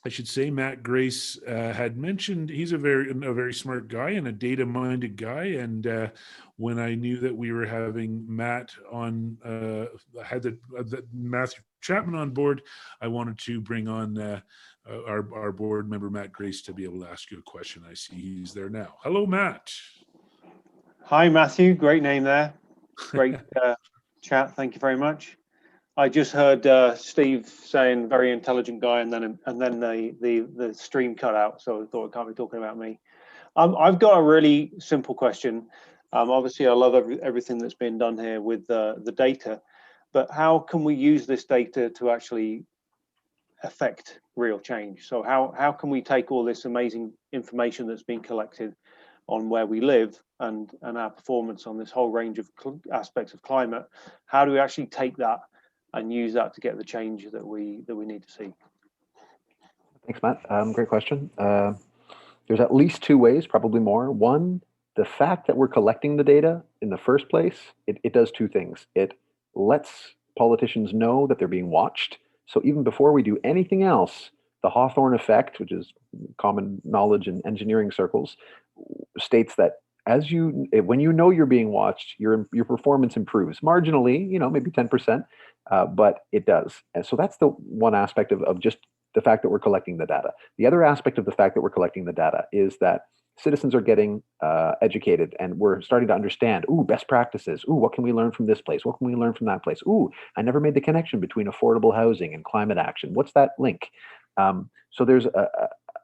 I should say Matt Grace had mentioned he's a very smart guy and a data-minded guy. And when I knew that we were having Matt on, Matthew Chapman on board, I wanted to bring on our board member Matt Grace to be able to ask you a question. I see he's there now. Hello, Matt. Hi, Matthew. Great name there. Great chat. Thank you very much. I just heard Steve saying very intelligent guy, and then the stream cut out, so I thought it can't be talking about me. I've got a really simple question. Obviously, I love everything that's been done here with the data, but how can we use this data to actually affect real change? So how can we take all this amazing information that's been collected on where we live and our performance on this whole range of aspects of climate? How do we actually take that and use that to get the change that we need to see? Thanks, Matt. Great question. There's at least two ways, probably more. One, the fact that we're collecting the data in the first place, it does two things. It lets politicians know that they're being watched. So even before we do anything else, the Hawthorne Effect, which is common knowledge in engineering circles, states that when you know you're being watched, your performance improves marginally, maybe 10%, but it does. And so that's the one aspect of just the fact that we're collecting the data. The other aspect of the fact that we're collecting the data is that citizens are getting educated, and we're starting to understand, best practices. What can we learn from this place? What can we learn from that place? I never made the connection between affordable housing and climate action. What's that link? So there's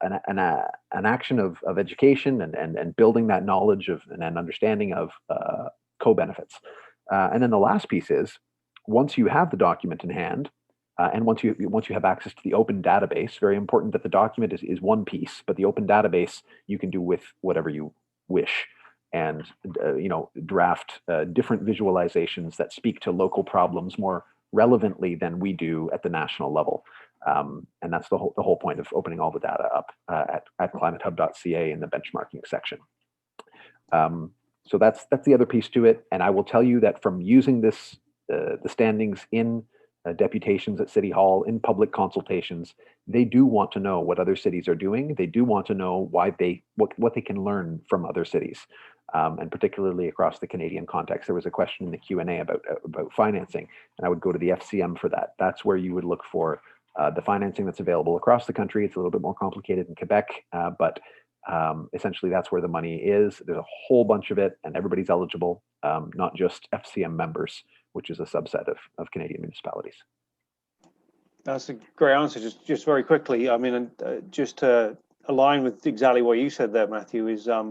an action of education and building that knowledge and understanding of co-benefits. And then the last piece is, once you have the document in hand, and once you have access to the open database, very important that the document is one piece, but the open database you can do with whatever you wish, and draft different visualizations that speak to local problems more relevantly than we do at the national level. And that's the whole point of opening all the data up at climatehub.ca in the benchmarking section. So that's the other piece to it. And I will tell you that from using this, the standings in deputations at City Hall, in public consultations, they do want to know what other cities are doing. They do want to know why what they can learn from other cities, and particularly across the Canadian context. There was a question in the Q&A about financing, and I would go to the FCM for that. That's where you would look for the financing that's available across the country. It's a little bit more complicated in Quebec, but essentially that's where the money is. There's a whole bunch of it, and everybody's eligible, not just FCM members, which is a subset of Canadian municipalities. That's a great answer. Just very quickly, I mean, just to align with exactly what you said there, Matthew, is I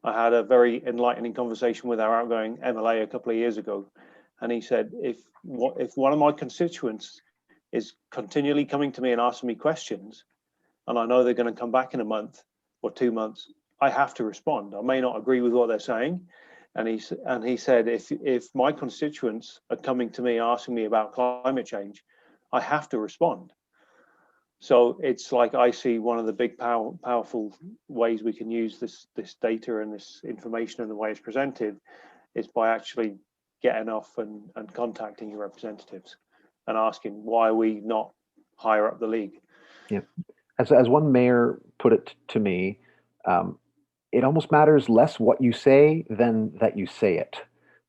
had a very enlightening conversation with our outgoing MLA a couple of years ago, and he said, if one of my constituents is continually coming to me and asking me questions, and I know they're going to come back in a month or 2 months, I have to respond. I may not agree with what they're saying. And he said, if my constituents are coming to me asking me about climate change, I have to respond. So it's like, I see one of the big powerful ways we can use this data and this information and the way it's presented is by actually getting off and contacting your representatives and asking, why are we not higher up the league? Yeah. As one mayor put it to me, it almost matters less what you say than that you say it.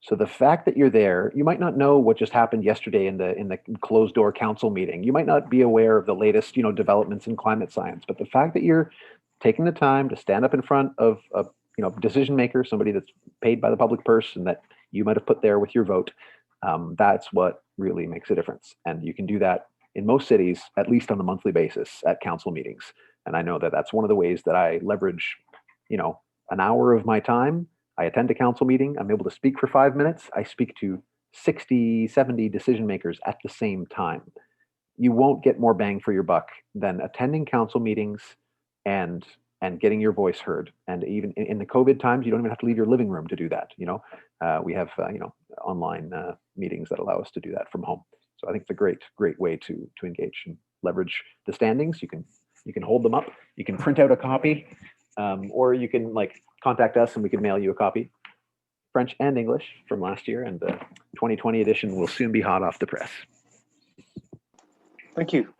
So the fact that you're there, you might not know what just happened yesterday in the closed door council meeting. You might not be aware of the latest, developments in climate science, but the fact that you're taking the time to stand up in front of a, decision maker, somebody that's paid by the public purse and that you might have put there with your vote, that's what really makes a difference. And you can do that in most cities, at least on a monthly basis at council meetings. And I know that that's one of the ways that I leverage, an hour of my time. I attend a council meeting. I'm able to speak for 5 minutes. I speak to 60, 70 decision makers at the same time. You won't get more bang for your buck than attending council meetings and getting your voice heard. And even in the COVID times, you don't even have to leave your living room to do that. We have online meetings that allow us to do that from home. So I think it's a great way to engage and leverage the standings. You can hold them up. You can print out a copy, or you can contact us and we can mail you a copy, French and English, from last year. And the 2020 edition will soon be hot off the press. Thank you.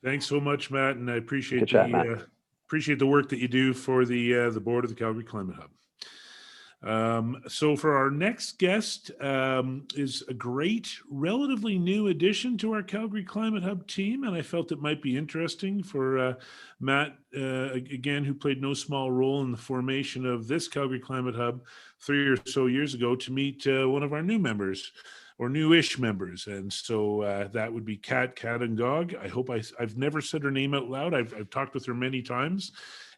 Thanks so much, Matt, and I appreciate Matt. the work that you do for the board of the Calgary Climate Hub. So for our next guest is a great, relatively new addition to our Calgary Climate Hub team, and I felt it might be interesting for Matt, again, who played no small role in the formation of this Calgary Climate Hub 3 or so years ago, to meet one of our new members, or newish members. And so that would be Kat Ngog. I hope I've never said her name out loud. I've talked with her many times,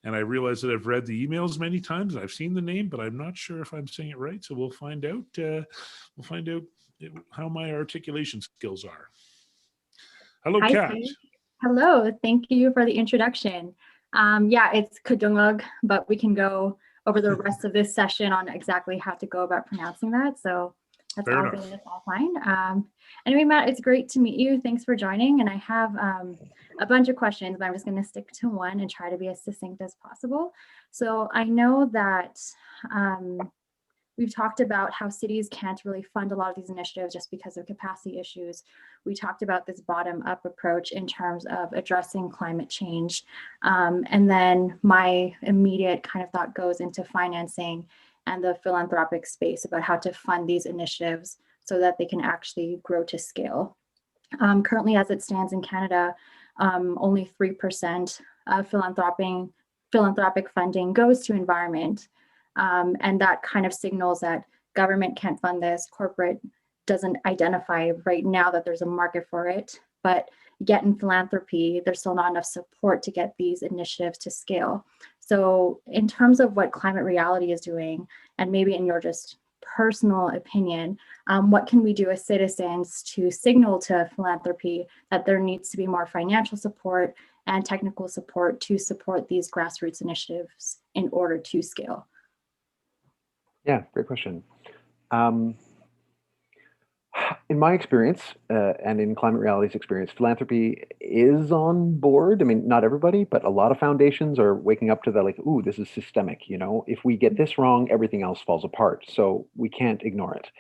and I realize that I've read the emails many times and I've seen the name, but I'm not sure if I'm saying it right. So we'll find out. We'll find out how my articulation skills are. Hello, Hi, Kat. Steve. Hello. Thank you for the introduction. Yeah, it's Kudungog, but we can go over the rest of this session on exactly how to go about pronouncing that. So that's all good. That's all fine. Anyway, Matt, it's great to meet you. Thanks for joining. And I have a bunch of questions, but I'm just going to stick to one and try to be as succinct as possible. So I know that we've talked about how cities can't really fund a lot of these initiatives just because of capacity issues. We talked about this bottom-up approach in terms of addressing climate change. And then my immediate kind of thought goes into financing and the philanthropic space about how to fund these initiatives so that they can actually grow to scale. Currently, as it stands in Canada, only 3% of philanthropic funding goes to environment. And that kind of signals that government can't fund this, corporate doesn't identify right now that there's a market for it, but yet in philanthropy, there's still not enough support to get these initiatives to scale. So in terms of what Climate Reality is doing, and maybe in your just personal opinion, what can we do as citizens to signal to philanthropy that there needs to be more financial support and technical support to support these grassroots initiatives in order to scale? Yeah, great question. In my experience, and in Climate Reality's experience, philanthropy is on board. I mean, not everybody, but a lot of foundations are waking up to the like, ooh, this is systemic. You know, if we get this wrong, everything else falls apart. So we can't ignore it.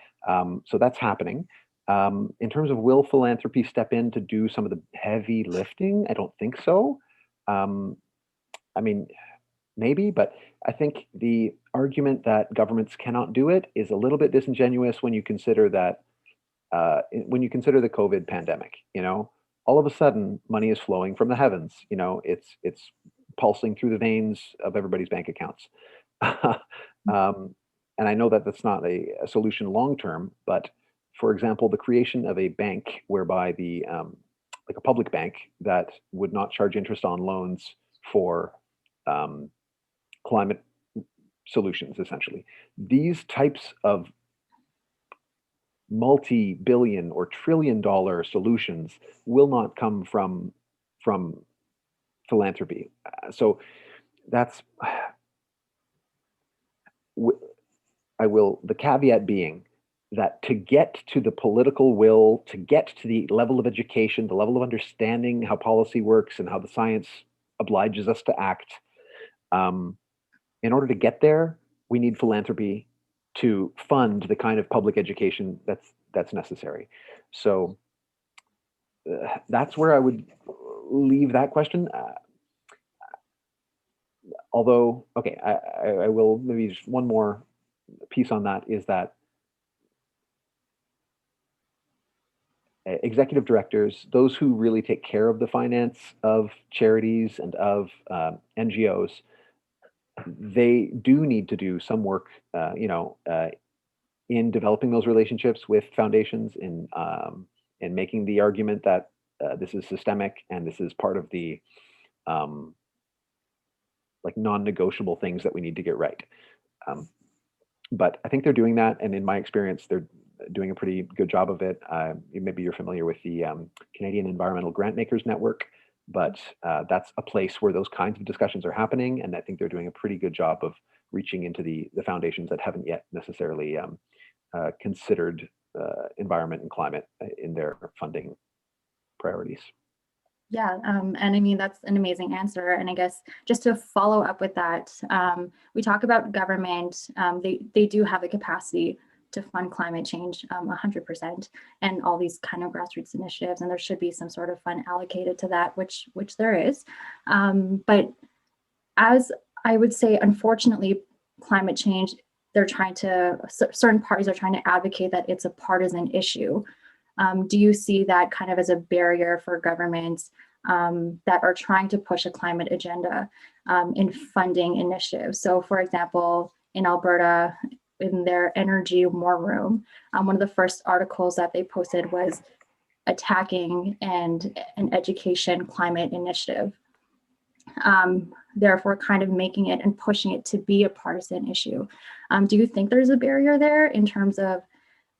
So that's happening. In terms of will philanthropy step in to do some of the heavy lifting? I don't think so. Um, I mean, maybe, but I think the argument that governments cannot do it is a little bit disingenuous when you consider that when you consider the COVID pandemic, you know, all of a sudden money is flowing from the heavens. You know, it's pulsing through the veins of everybody's bank accounts. And I know that that's not a solution long term, but for example, the creation of a bank whereby the like a public bank that would not charge interest on loans for um, climate solutions, essentially. These types of multi-billion or trillion-dollar solutions will not come from philanthropy. So that's I will the caveat being that to get to the political will, to get to the level of education, the level of understanding how policy works and how the science obliges us to act, in order to get there, we need philanthropy to fund the kind of public education that's necessary. So that's where I would leave that question. Although, okay, I will maybe just one more piece on that is that executive directors, those who really take care of the finance of charities and of NGOs, they do need to do some work, in developing those relationships with foundations, in making the argument that this is systemic and this is part of the like non-negotiable things that we need to get right. But I think they're doing that, and in my experience, they're doing a pretty good job of it. Maybe you're familiar with the Canadian Environmental Grantmakers Network, but that's a place where those kinds of discussions are happening, and I think they're doing a pretty good job of reaching into the foundations that haven't yet necessarily considered environment and climate in their funding priorities. Yeah, and I mean, that's an amazing answer. And I guess just to follow up with that, we talk about government, they do have the capacity to fund climate change 100% and all these kind of grassroots initiatives, and there should be some sort of fund allocated to that, which there is. But as I would say, unfortunately, climate change, certain parties are trying to advocate that it's a partisan issue. Do you see that kind of as a barrier for governments that are trying to push a climate agenda in funding initiatives? So for example, in Alberta, in their energy war room, one of the first articles that they posted was attacking an education climate initiative. Therefore kind of making it and pushing it to be a partisan issue. Do you think there's a barrier there in terms of,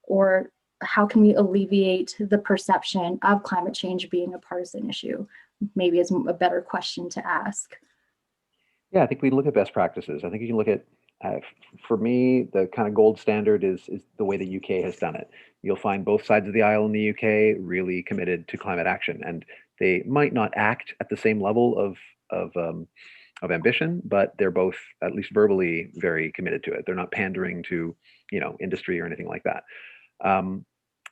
or how can we alleviate the perception of climate change being a partisan issue? Maybe is a better question to ask. Yeah, I think we look at best practices. I think you can look at, for me, the kind of gold standard is the way the UK has done it. You'll find both sides of the aisle in the UK really committed to climate action, and they might not act at the same level of ambition, but they're both, at least verbally, very committed to it. They're not pandering to, industry or anything like that.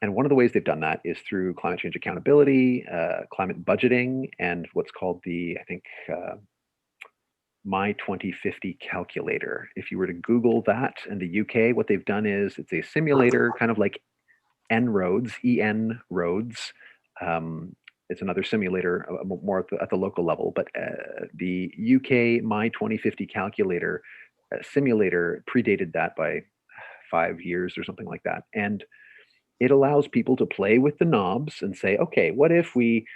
And one of the ways they've done that is through climate change accountability, climate budgeting, and what's called the, I think, My 2050 calculator. If you were to Google that in the UK, what they've done is it's a simulator, kind of like En-ROADS, En-ROADS. It's another simulator, more at the local level, but the UK My 2050 calculator simulator predated that by 5 years or something like that. And it allows people to play with the knobs and say, okay, what if we,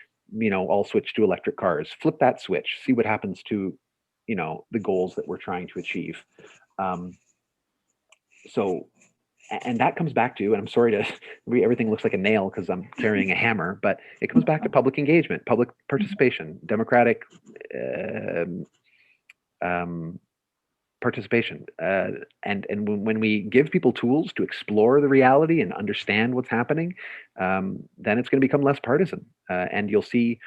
all switch to electric cars, flip that switch, see what happens to, the goals that we're trying to achieve. And that comes back to, and I'm sorry to, everything looks like a nail because I'm carrying a hammer, but it comes back to public engagement, public participation, democratic participation. And when we give people tools to explore the reality and understand what's happening, then it's going to become less partisan. And you'll see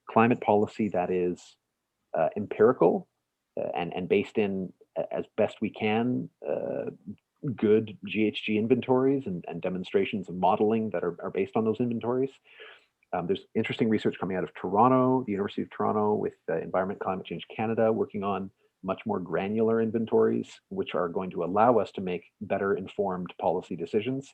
climate policy that is empirical and based in, as best we can, good GHG inventories and demonstrations of modeling that are based on those inventories. There's interesting research coming out of Toronto, the University of Toronto, with Environment Climate Change Canada, working on much more granular inventories, which are going to allow us to make better informed policy decisions.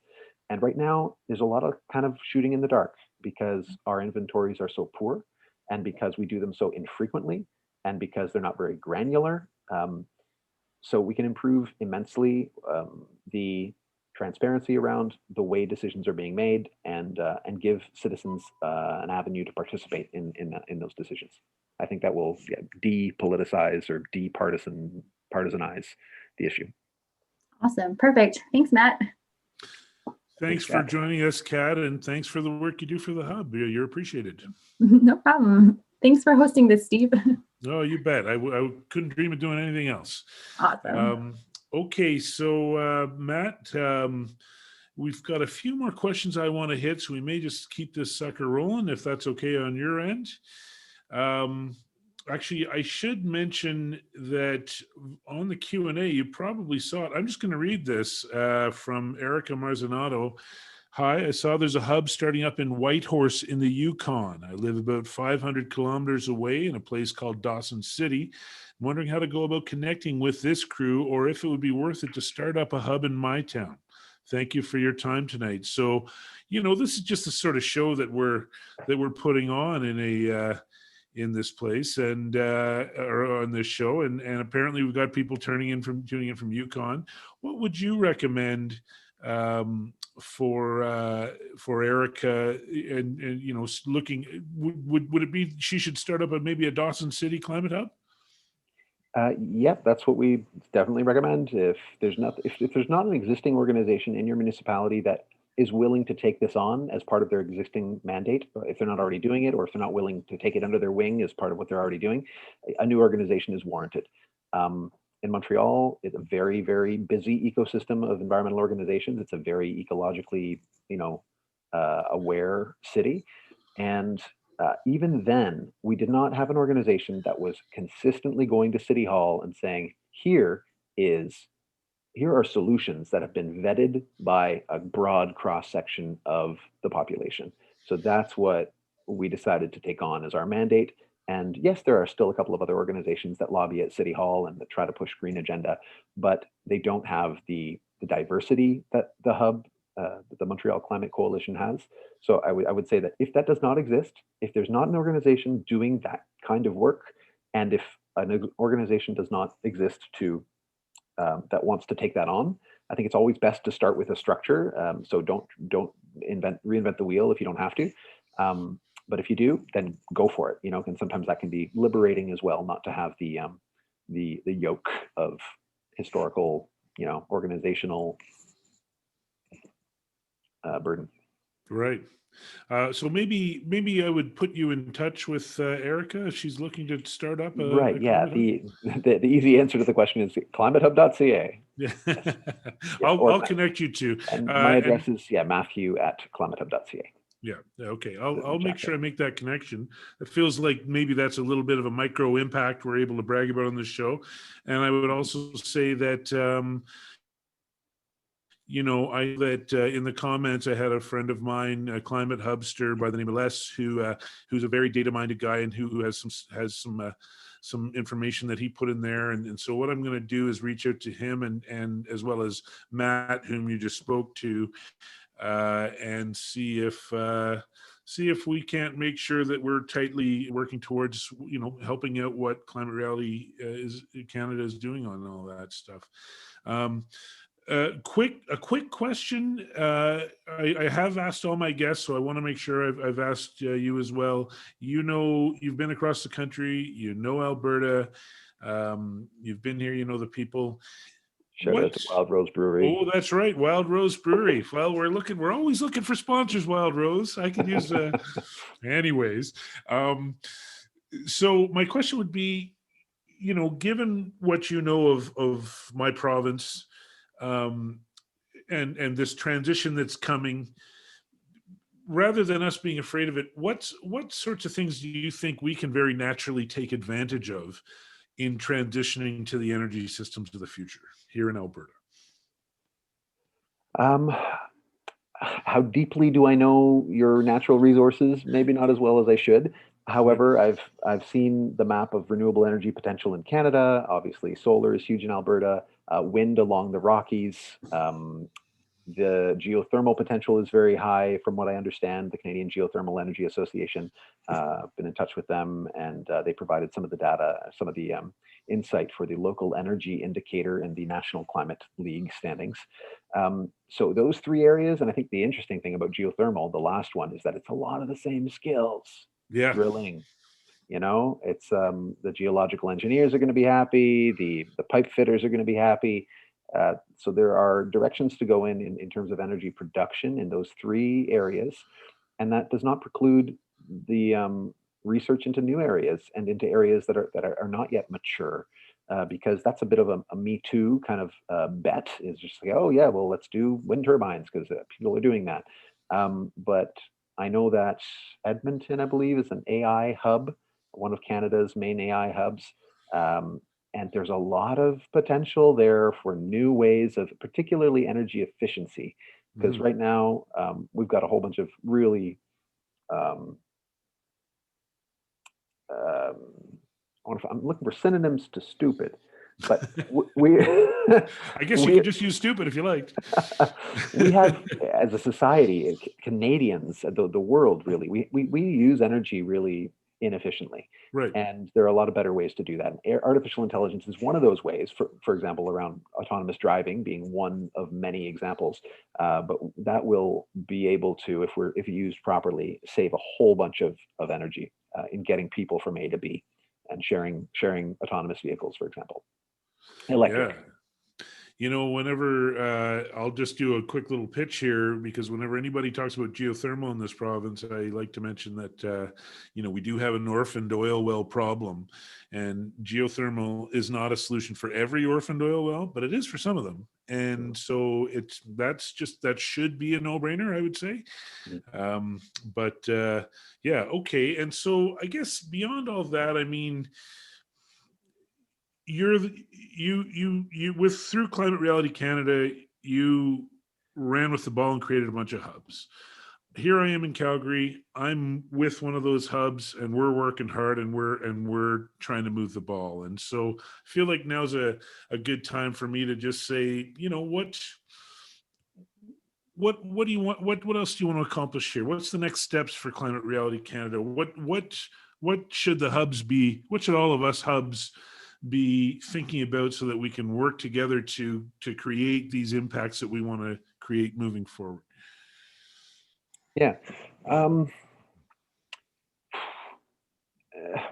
And right now, there's a lot of kind of shooting in the dark because our inventories are so poor, and because we do them so infrequently, and because they're not very granular. So we can improve immensely the transparency around the way decisions are being made, and give citizens an avenue to participate in those decisions. I think that will depoliticize or partisanize the issue. Awesome. Perfect. Thanks, Matt. Thanks for joining us, Kat, and thanks for the work you do for the Hub. You're appreciated. No problem. Thanks for hosting this, Steve. Oh, you bet. I couldn't dream of doing anything else. Awesome. Okay, so Matt, we've got a few more questions I want to hit, so we may just keep this sucker rolling if that's okay on your end. Actually, I should mention that on the Q&A, you probably saw it. I'm just going to read this from Erica Marzanato. Hi, I saw there's a hub starting up in Whitehorse in the Yukon. I live about 500 kilometers away in a place called Dawson City. I'm wondering how to go about connecting with this crew, or if it would be worth it to start up a hub in my town. Thank you for your time tonight. So, this is just a sort of show that we're putting on in this place or on this show, and apparently we've got people tuning in from Yukon. What would you recommend for Erica, and looking, would it be she should start up maybe a Dawson City Climate Hub? Yep, that's what we definitely recommend. If there's not an existing organization in your municipality that is willing to take this on as part of their existing mandate, if they're not already doing it, or if they're not willing to take it under their wing as part of what they're already doing, a new organization is warranted. In Montreal, it's a very, very busy ecosystem of environmental organizations. It's a very ecologically, aware city. And even then, we did not have an organization that was consistently going to City Hall and saying, here are solutions that have been vetted by a broad cross-section of the population. So that's what we decided to take on as our mandate. And yes, there are still a couple of other organizations that lobby at City Hall and that try to push green agenda, but they don't have the diversity that the Hub, the Montreal Climate Coalition has. So I would say that if that does not exist, if there's not an organization doing that kind of work, and if an organization does not exist that wants to take that on, I think it's always best to start with a structure. So don't reinvent the wheel if you don't have to. But if you do, then go for it. And sometimes that can be liberating as well, not to have the yoke of historical, organizational burden. Right. So maybe I would put you in touch with Erica if she's looking to start up. Right. Yeah. The easy answer to the question is climatehub.ca. Yeah. Yes, I'll connect you to. And my address is Matthew@climatehub.ca. Yeah. Okay. I'll make sure I make that connection. It feels like maybe that's a little bit of a micro impact we're able to brag about on this show. And I would also say that, in the comments, I had a friend of mine, a climate hubster by the name of Les, who's a very data-minded guy and who has some information that he put in there. And so what I'm going to do is reach out to him and as well as Matt, whom you just spoke to, and see if we can't make sure that we're tightly working towards, helping out what Climate Reality Canada is doing on all that stuff. A quick question. I have asked all my guests, so I want to make sure I've asked you as well. You've been across the country. Alberta. You've been here. The people. Shout out to Wild Rose Brewery. Oh, that's right, Wild Rose Brewery. Well, we're always looking for sponsors, Wild Rose. I could use anyways. So my question would be, given what you know of my province, and this transition that's coming, rather than us being afraid of it, what sorts of things do you think we can very naturally take advantage of in transitioning to the energy systems of the future here in Alberta? How deeply do I know your natural resources? Maybe not as well as I should. However, I've seen the map of renewable energy potential in Canada. Obviously, solar is huge in Alberta. Wind along the Rockies. The geothermal potential is very high, from what I understand. The Canadian Geothermal Energy Association, I've been in touch with them, and they provided some of the data, some of the insight for the local energy indicator in the National Climate League standings. So those three areas, and I think the interesting thing about geothermal, the last one, is that it's a lot of the same skills. Yeah. Drilling, it's the geological engineers are going to be happy, the pipe fitters are going to be happy. So there are directions to go in terms of energy production in those three areas, and that does not preclude the research into new areas and into areas that are not yet mature, because that's a bit of a Me Too kind of bet. Is just like, oh yeah, well, let's do wind turbines because people are doing that. But I know that Edmonton, I believe, is an AI hub, one of Canada's main AI hubs. And there's a lot of potential there for new ways of particularly energy efficiency. Because right now, we've got a whole bunch of really, I'm looking for synonyms to stupid, but we I guess you could just use stupid if you liked. We have, as a society, Canadians, the world really, we use energy really inefficiently. Right. And there are a lot of better ways to do that. And artificial intelligence is one of those ways, for example, around autonomous driving being one of many examples. But that will be able to, if used properly, save a whole bunch of energy in getting people from A to B and sharing autonomous vehicles, for example. Electric. Yeah. Whenever I'll just do a quick little pitch here, because whenever anybody talks about geothermal in this province, I like to mention that, we do have an orphaned oil well problem, and geothermal is not a solution for every orphaned oil well, but it is for some of them. And so that should be a no-brainer, I would say. Yeah, okay. And so I guess beyond all that, I mean, through Climate Reality Canada, you ran with the ball and created a bunch of hubs. Here I am in Calgary. I'm with one of those hubs, and we're working hard, and we're trying to move the ball. And so I feel like now's a good time for me to just say, what do you want? What else do you want to accomplish here? What's the next steps for Climate Reality Canada? What should the hubs be? What should all of us hubs be thinking about so that we can work together to create these impacts that we want to create moving forward? Yeah.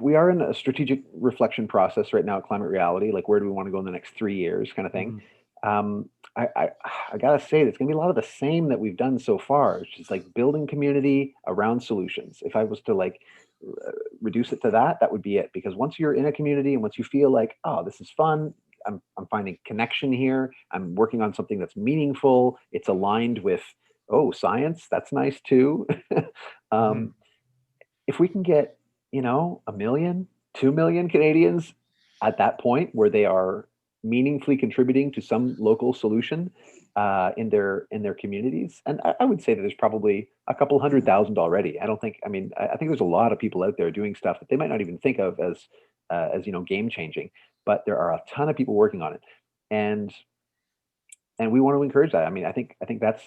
We are in a strategic reflection process right now at Climate Reality, like where do we want to go in the next 3 years kind of thing. I gotta say, it's gonna be a lot of the same that we've done so far. It's just like building community around solutions. If I was to reduce it to that would be it. Because once you're in a community and once you feel like, oh, this is fun, I'm finding connection here, I'm working on something that's meaningful, it's aligned with, oh, science, that's nice too. If we can get, 1 million, 2 million Canadians at that point where they are meaningfully contributing to some local solution in their communities, and I would say that there's probably a couple 100,000 already. I think there's a lot of people out there doing stuff that they might not even think of as game changing, but there are a ton of people working on it, and we want to encourage that. I mean, I think that's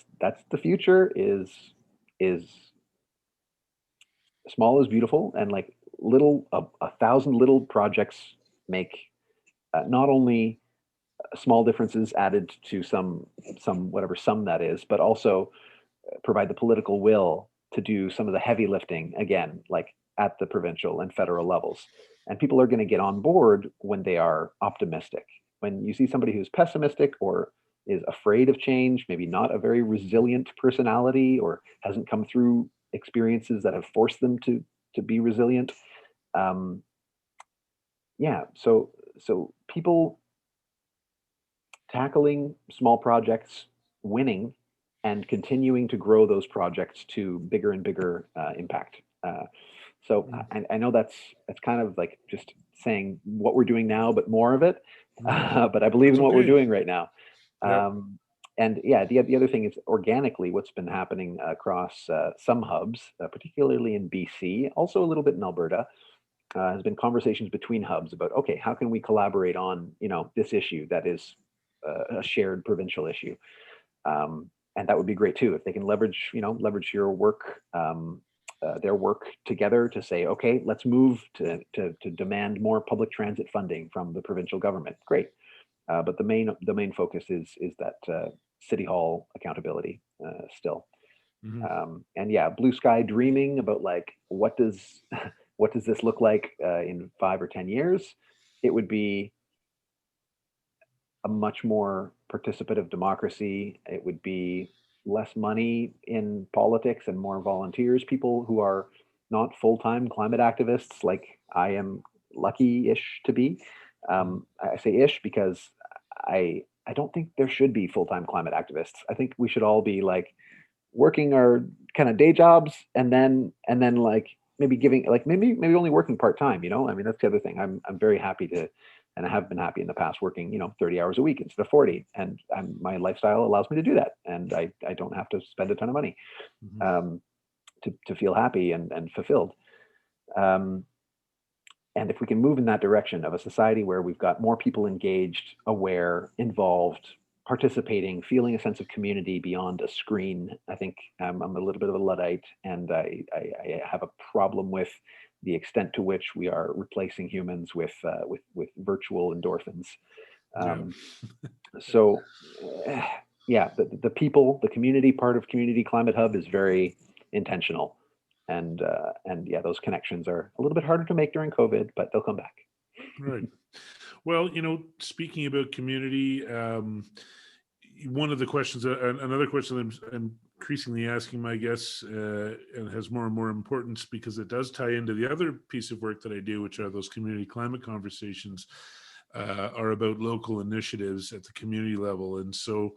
the future. Is small is beautiful, and like little 1,000 little projects make not only small differences added to some whatever sum that is, but also provide the political will to do some of the heavy lifting again, like at the provincial and federal levels. And people are going to get on board when they are optimistic. When you see somebody who's pessimistic or is afraid of change, maybe not a very resilient personality, or hasn't come through experiences that have forced them to be resilient. So so people tackling small projects, winning, and continuing to grow those projects to bigger and bigger impact. So I know that's kind of like just saying what we're doing now, but more of it. But I believe in what we're doing right now. And yeah, the other thing is organically what's been happening across some hubs, particularly in BC, also a little bit in Alberta, has been conversations between hubs about, okay, how can we collaborate on, this issue that is a shared provincial issue. And that would be great too, if they can leverage your work, their work together to say, okay, let's move to demand more public transit funding from the provincial government. Great. But the main focus is that City Hall accountability still. And yeah, blue sky dreaming about like, what does this look like in 5 or 10 years? It would be a much more participative democracy. It would be less money in politics and more volunteers, people who are not full-time climate activists like I am lucky-ish to be. I say ish because I don't think there should be full-time climate activists. I think we should all be like working our kind of day jobs and then like maybe giving like maybe only working part-time, I mean, that's the other thing. I'm very happy to, and I have been happy in the past working, 30 hours a week instead of 40. And my lifestyle allows me to do that. And I don't have to spend a ton of money to feel happy and fulfilled. And if we can move in that direction of a society where we've got more people engaged, aware, involved, participating, feeling a sense of community beyond a screen, I think I'm a little bit of a Luddite, and I have a problem with the extent to which we are replacing humans with virtual endorphins. So, yeah, the people, the community part of Community Climate Hub is very intentional. And yeah, those connections are a little bit harder to make during COVID, but they'll come back. Right. Well, speaking about community, one of the questions, another question I'm increasingly asking my guests, and has more and more importance because it does tie into the other piece of work that I do, which are those community climate conversations, are about local initiatives at the community level. And so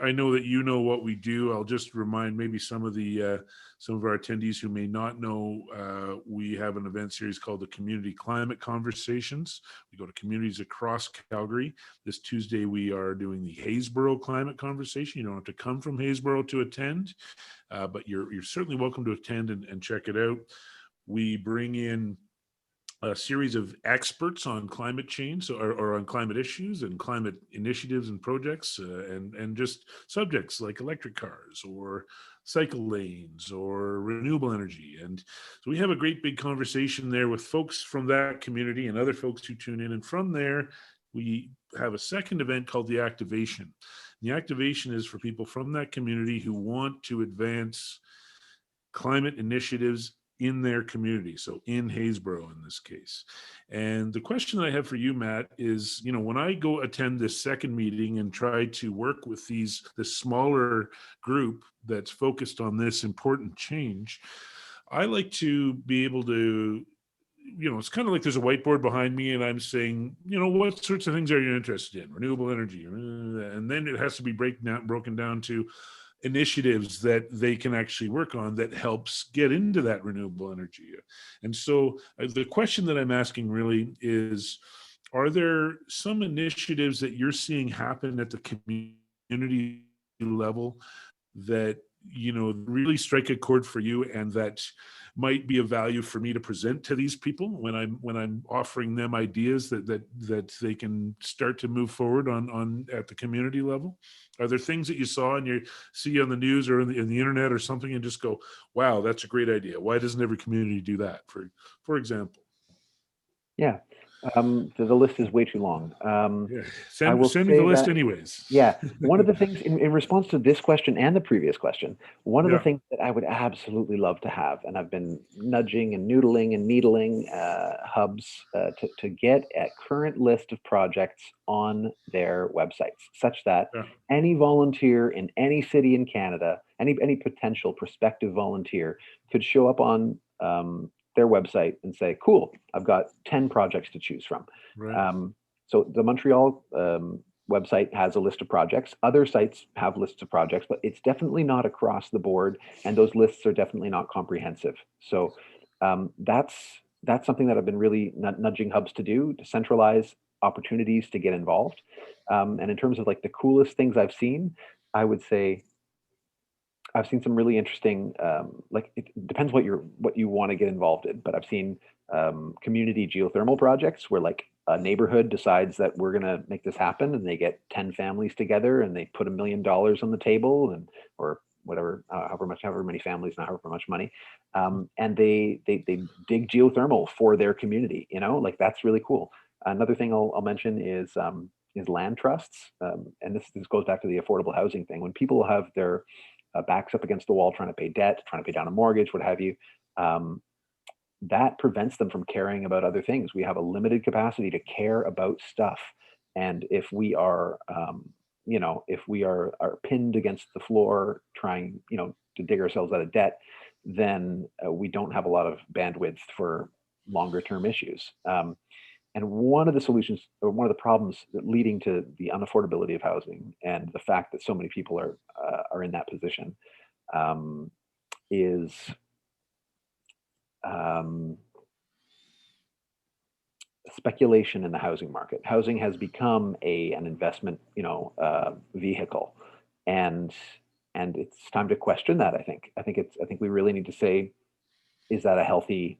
I know that what we do. I'll just remind maybe some of our attendees who may not know, we have an event series called the Community Climate Conversations. We go to communities across Calgary. This Tuesday, we are doing the Haysboro Climate Conversation. You don't have to come from Haysboro to attend, but you're certainly welcome to attend and check it out. We bring in a series of experts on climate change or on climate issues and climate initiatives and projects, and just subjects like electric cars or cycle lanes or renewable energy. And so we have a great big conversation there with folks from that community and other folks who tune in. And from there, we have a second event called the Activation. The Activation is for people from that community who want to advance climate initiatives in their community, so in Haysboro in this case. And the question that I have for you, Matt, is, when I go attend this second meeting and try to work with this smaller group that's focused on this important change, I like to be able to, it's kind of like there's a whiteboard behind me and I'm saying, what sorts of things are you interested in? Renewable energy. And then it has to be broken down to initiatives that they can actually work on that helps get into that renewable energy. And so the question that I'm asking really is, are there some initiatives that you're seeing happen at the community level that, really strike a chord for you and that might be of value for me to present to these people when I'm offering them ideas that they can start to move forward on at the community level? Are there things that you saw and you see on the news or in the internet or something and just go, wow, that's a great idea? Why doesn't every community do that, for example? Yeah, the list is way too long. Yeah. I will Send me the say list that- anyways. Yeah, one of the things in response to this question and the previous question, one of the things that I would absolutely love to have, and I've been nudging and noodling and needling hubs to get a current list of projects on their websites, such that any volunteer in any city in Canada, any potential prospective volunteer could show up on their website and say, cool, I've got 10 projects to choose from. Right. So the Montreal website has a list of projects. Other sites have lists of projects, but it's definitely not across the board, and those lists are definitely not comprehensive. So that's something that I've been really nudging hubs to do, to centralize opportunities to get involved. And in terms of like the coolest things I've seen, I would say I've seen some really interesting, like it depends what you want to get involved in, but I've seen community geothermal projects where like a neighborhood decides that we're going to make this happen, and they get 10 families together and they put $1 million on the table, and or whatever, however many families, not however much money, and they dig geothermal for their community. Like that's really cool. Another thing I'll mention is land trusts, and this goes back to the affordable housing thing. When people have their backs up against the wall, trying to pay debt, trying to pay down a mortgage, what have you, that prevents them from caring about other things. We have a limited capacity to care about stuff, and if we are pinned against the floor trying to dig ourselves out of debt, then we don't have a lot of bandwidth for longer term issues. And one of the solutions, or one of the problems leading to the unaffordability of housing and the fact that so many people are in that position, is speculation in the housing market. Housing has become an investment, vehicle, and it's time to question that. I think we really need to say, is that a healthy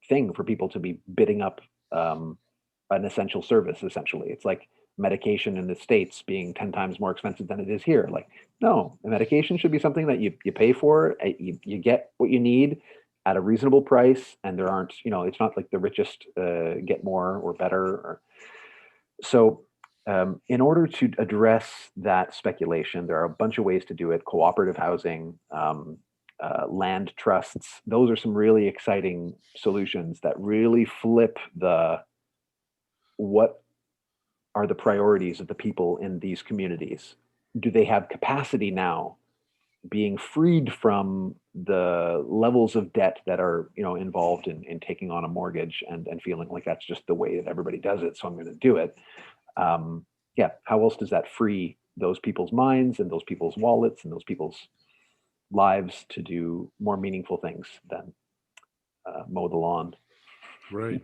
thing for people to be bidding up an essential service? Essentially, it's like medication in the States being 10 times more expensive than it is here. Like, no, the medication should be something that you pay for, you get what you need at a reasonable price, and there aren't, it's not like the richest get more or better. So in order to address that speculation, there are a bunch of ways to do it. Cooperative housing, land trusts, those are some really exciting solutions that really flip what are the priorities of the people in these communities. Do they have capacity now, being freed from the levels of debt that are involved in taking on a mortgage, and feeling like that's just the way that everybody does it, so I'm going to do it. How else does that free those people's minds and those people's wallets and those people's lives to do more meaningful things than mow the lawn? Right.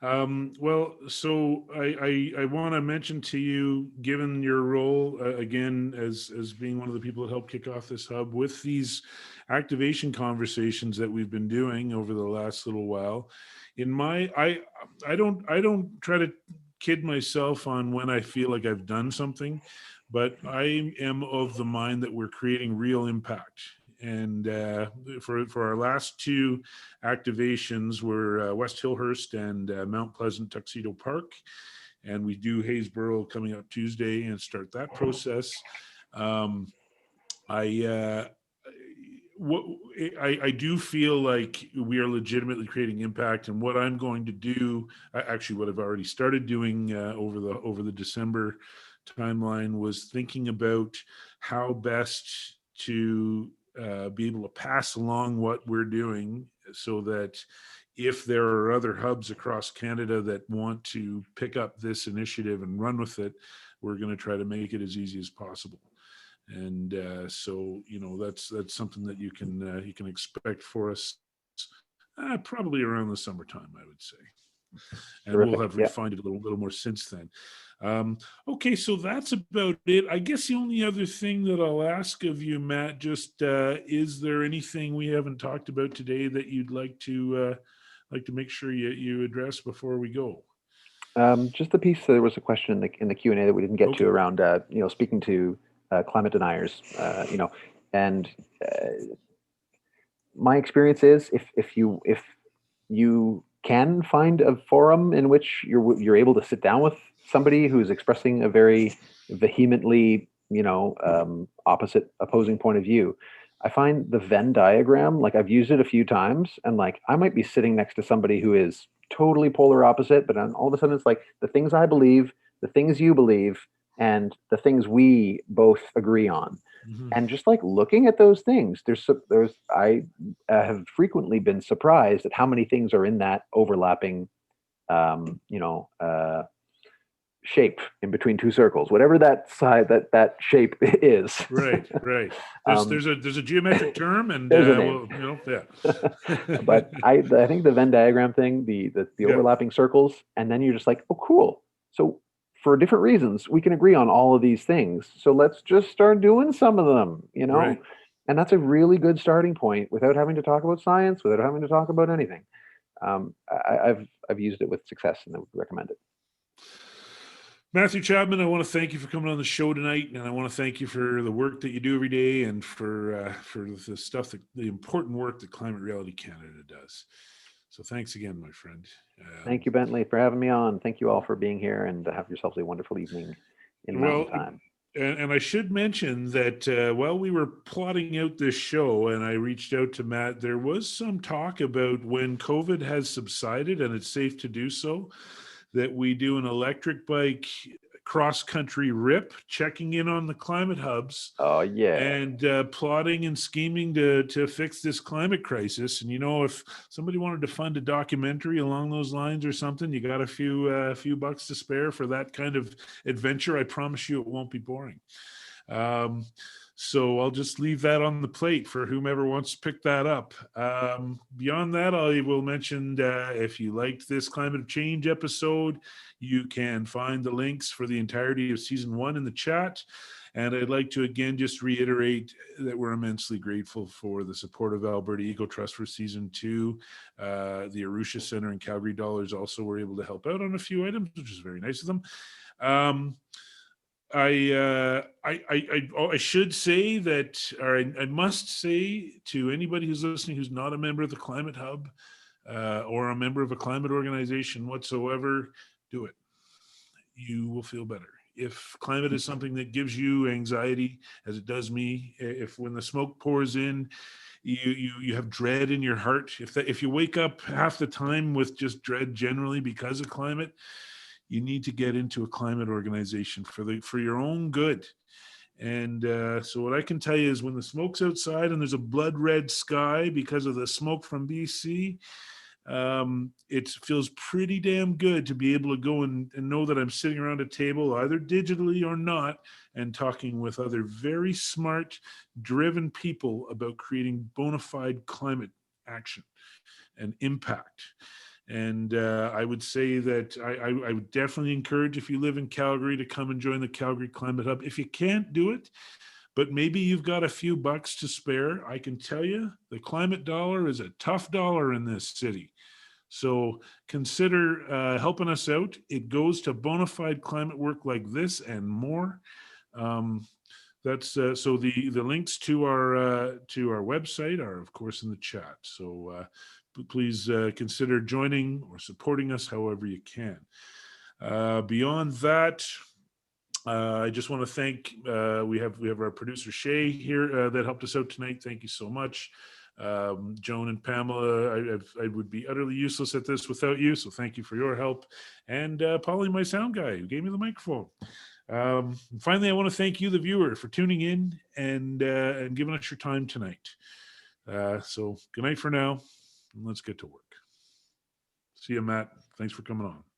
Well, so I want to mention to you, given your role again as being one of the people that helped kick off this hub, with these activation conversations that we've been doing over the last little while, I don't try to kid myself on when I feel like I've done something, but I am of the mind that we're creating real impact. And for our last two activations were West Hillhurst and Mount Pleasant Tuxedo Park, and we do Haysboro coming up Tuesday and start that process. I do feel like we are legitimately creating impact, and what I'm going to do, actually what I've already started doing over the December timeline, was thinking about how best to be able to pass along what we're doing, so that if there are other hubs across Canada that want to pick up this initiative and run with it, we're going to try to make it as easy as possible. And so that's something that you can expect for us probably around the summertime, I would say. And Terrific. we'll have refined it a little more since then. Okay, so that's about it. I guess the only other thing that I'll ask of you, Matt, just is there anything we haven't talked about today that you'd like to make sure you address before we go? Just the piece, there was a question in the Q&A that we didn't get to around speaking to climate deniers, and my experience is if you can find a forum in which you're able to sit down with somebody who's expressing a very vehemently opposing point of view. I find the Venn diagram, like I've used it a few times, and like I might be sitting next to somebody who is totally polar opposite, but then all of a sudden it's like the things I believe, the things you believe, and the things we both agree on. Mm-hmm. And just like looking at those things, I have frequently been surprised at how many things are in that overlapping, shape in between two circles, whatever that side that shape is. Right. There's a geometric term, and there's a name. well, yeah. But I think the Venn diagram thing, the Yeah. overlapping circles, and then you're just like, oh, cool. So for different reasons, we can agree on all of these things. So let's just start doing some of them, Right. And that's a really good starting point without having to talk about science, without having to talk about anything. I've used it with success, and I would recommend it. Matthew Chapman, I want to thank you for coming on the show tonight, and I want to thank you for the work that you do every day, and for the stuff, the important work that Climate Reality Canada does. So thanks again, my friend. Thank you, Bentley, for having me on. Thank you all for being here, and have yourselves a wonderful evening in Mountain Time. And I should mention that while we were plotting out this show and I reached out to Matt, there was some talk about when COVID has subsided and it's safe to do so, that we do an electric bike cross-country rip, checking in on the climate hubs. Oh, yeah. And plotting and scheming to fix this climate crisis. And, if somebody wanted to fund a documentary along those lines or something, you got a few bucks to spare for that kind of adventure, I promise you it won't be boring. So I'll just leave that on the plate for whomever wants to pick that up. Beyond that, I will mention if you liked this Climate Change episode, you can find the links for the entirety of season 1 in the chat. And I'd like to again just reiterate that we're immensely grateful for the support of Alberta Ecotrust for season 2. The Arusha Center and Calgary Dollars also were able to help out on a few items, which is very nice of them. I should say that, or I must say to anybody who's listening who's not a member of the Climate Hub or a member of a climate organization whatsoever, do it. You will feel better. If climate is something that gives you anxiety, as it does me, if when the smoke pours in, you have dread in your heart, if you wake up half the time with just dread generally because of climate, you need to get into a climate organization for your own good. And so what I can tell you is when the smoke's outside and there's a blood red sky because of the smoke from BC, it feels pretty damn good to be able to go and know that I'm sitting around a table, either digitally or not, and talking with other very smart, driven people about creating bona fide climate action and impact. And I would say that I would definitely encourage, if you live in Calgary, to come and join the Calgary Climate Hub. If you can't do it, but maybe you've got a few bucks to spare, I can tell you the climate dollar is a tough dollar in this city. So consider helping us out. It goes to bona fide climate work like this and more. That's so the links to our website are of course in the chat. So please consider joining or supporting us however you can. Beyond that, I just want to thank, we have our producer Shay here that helped us out tonight. Thank you so much. Joan and Pamela, I would be utterly useless at this without you, so thank you for your help. And Polly, my sound guy, who gave me the microphone. Finally, I want to thank you, the viewer, for tuning in and giving us your time tonight. So good night for now, and let's get to work. See you, Matt. Thanks for coming on.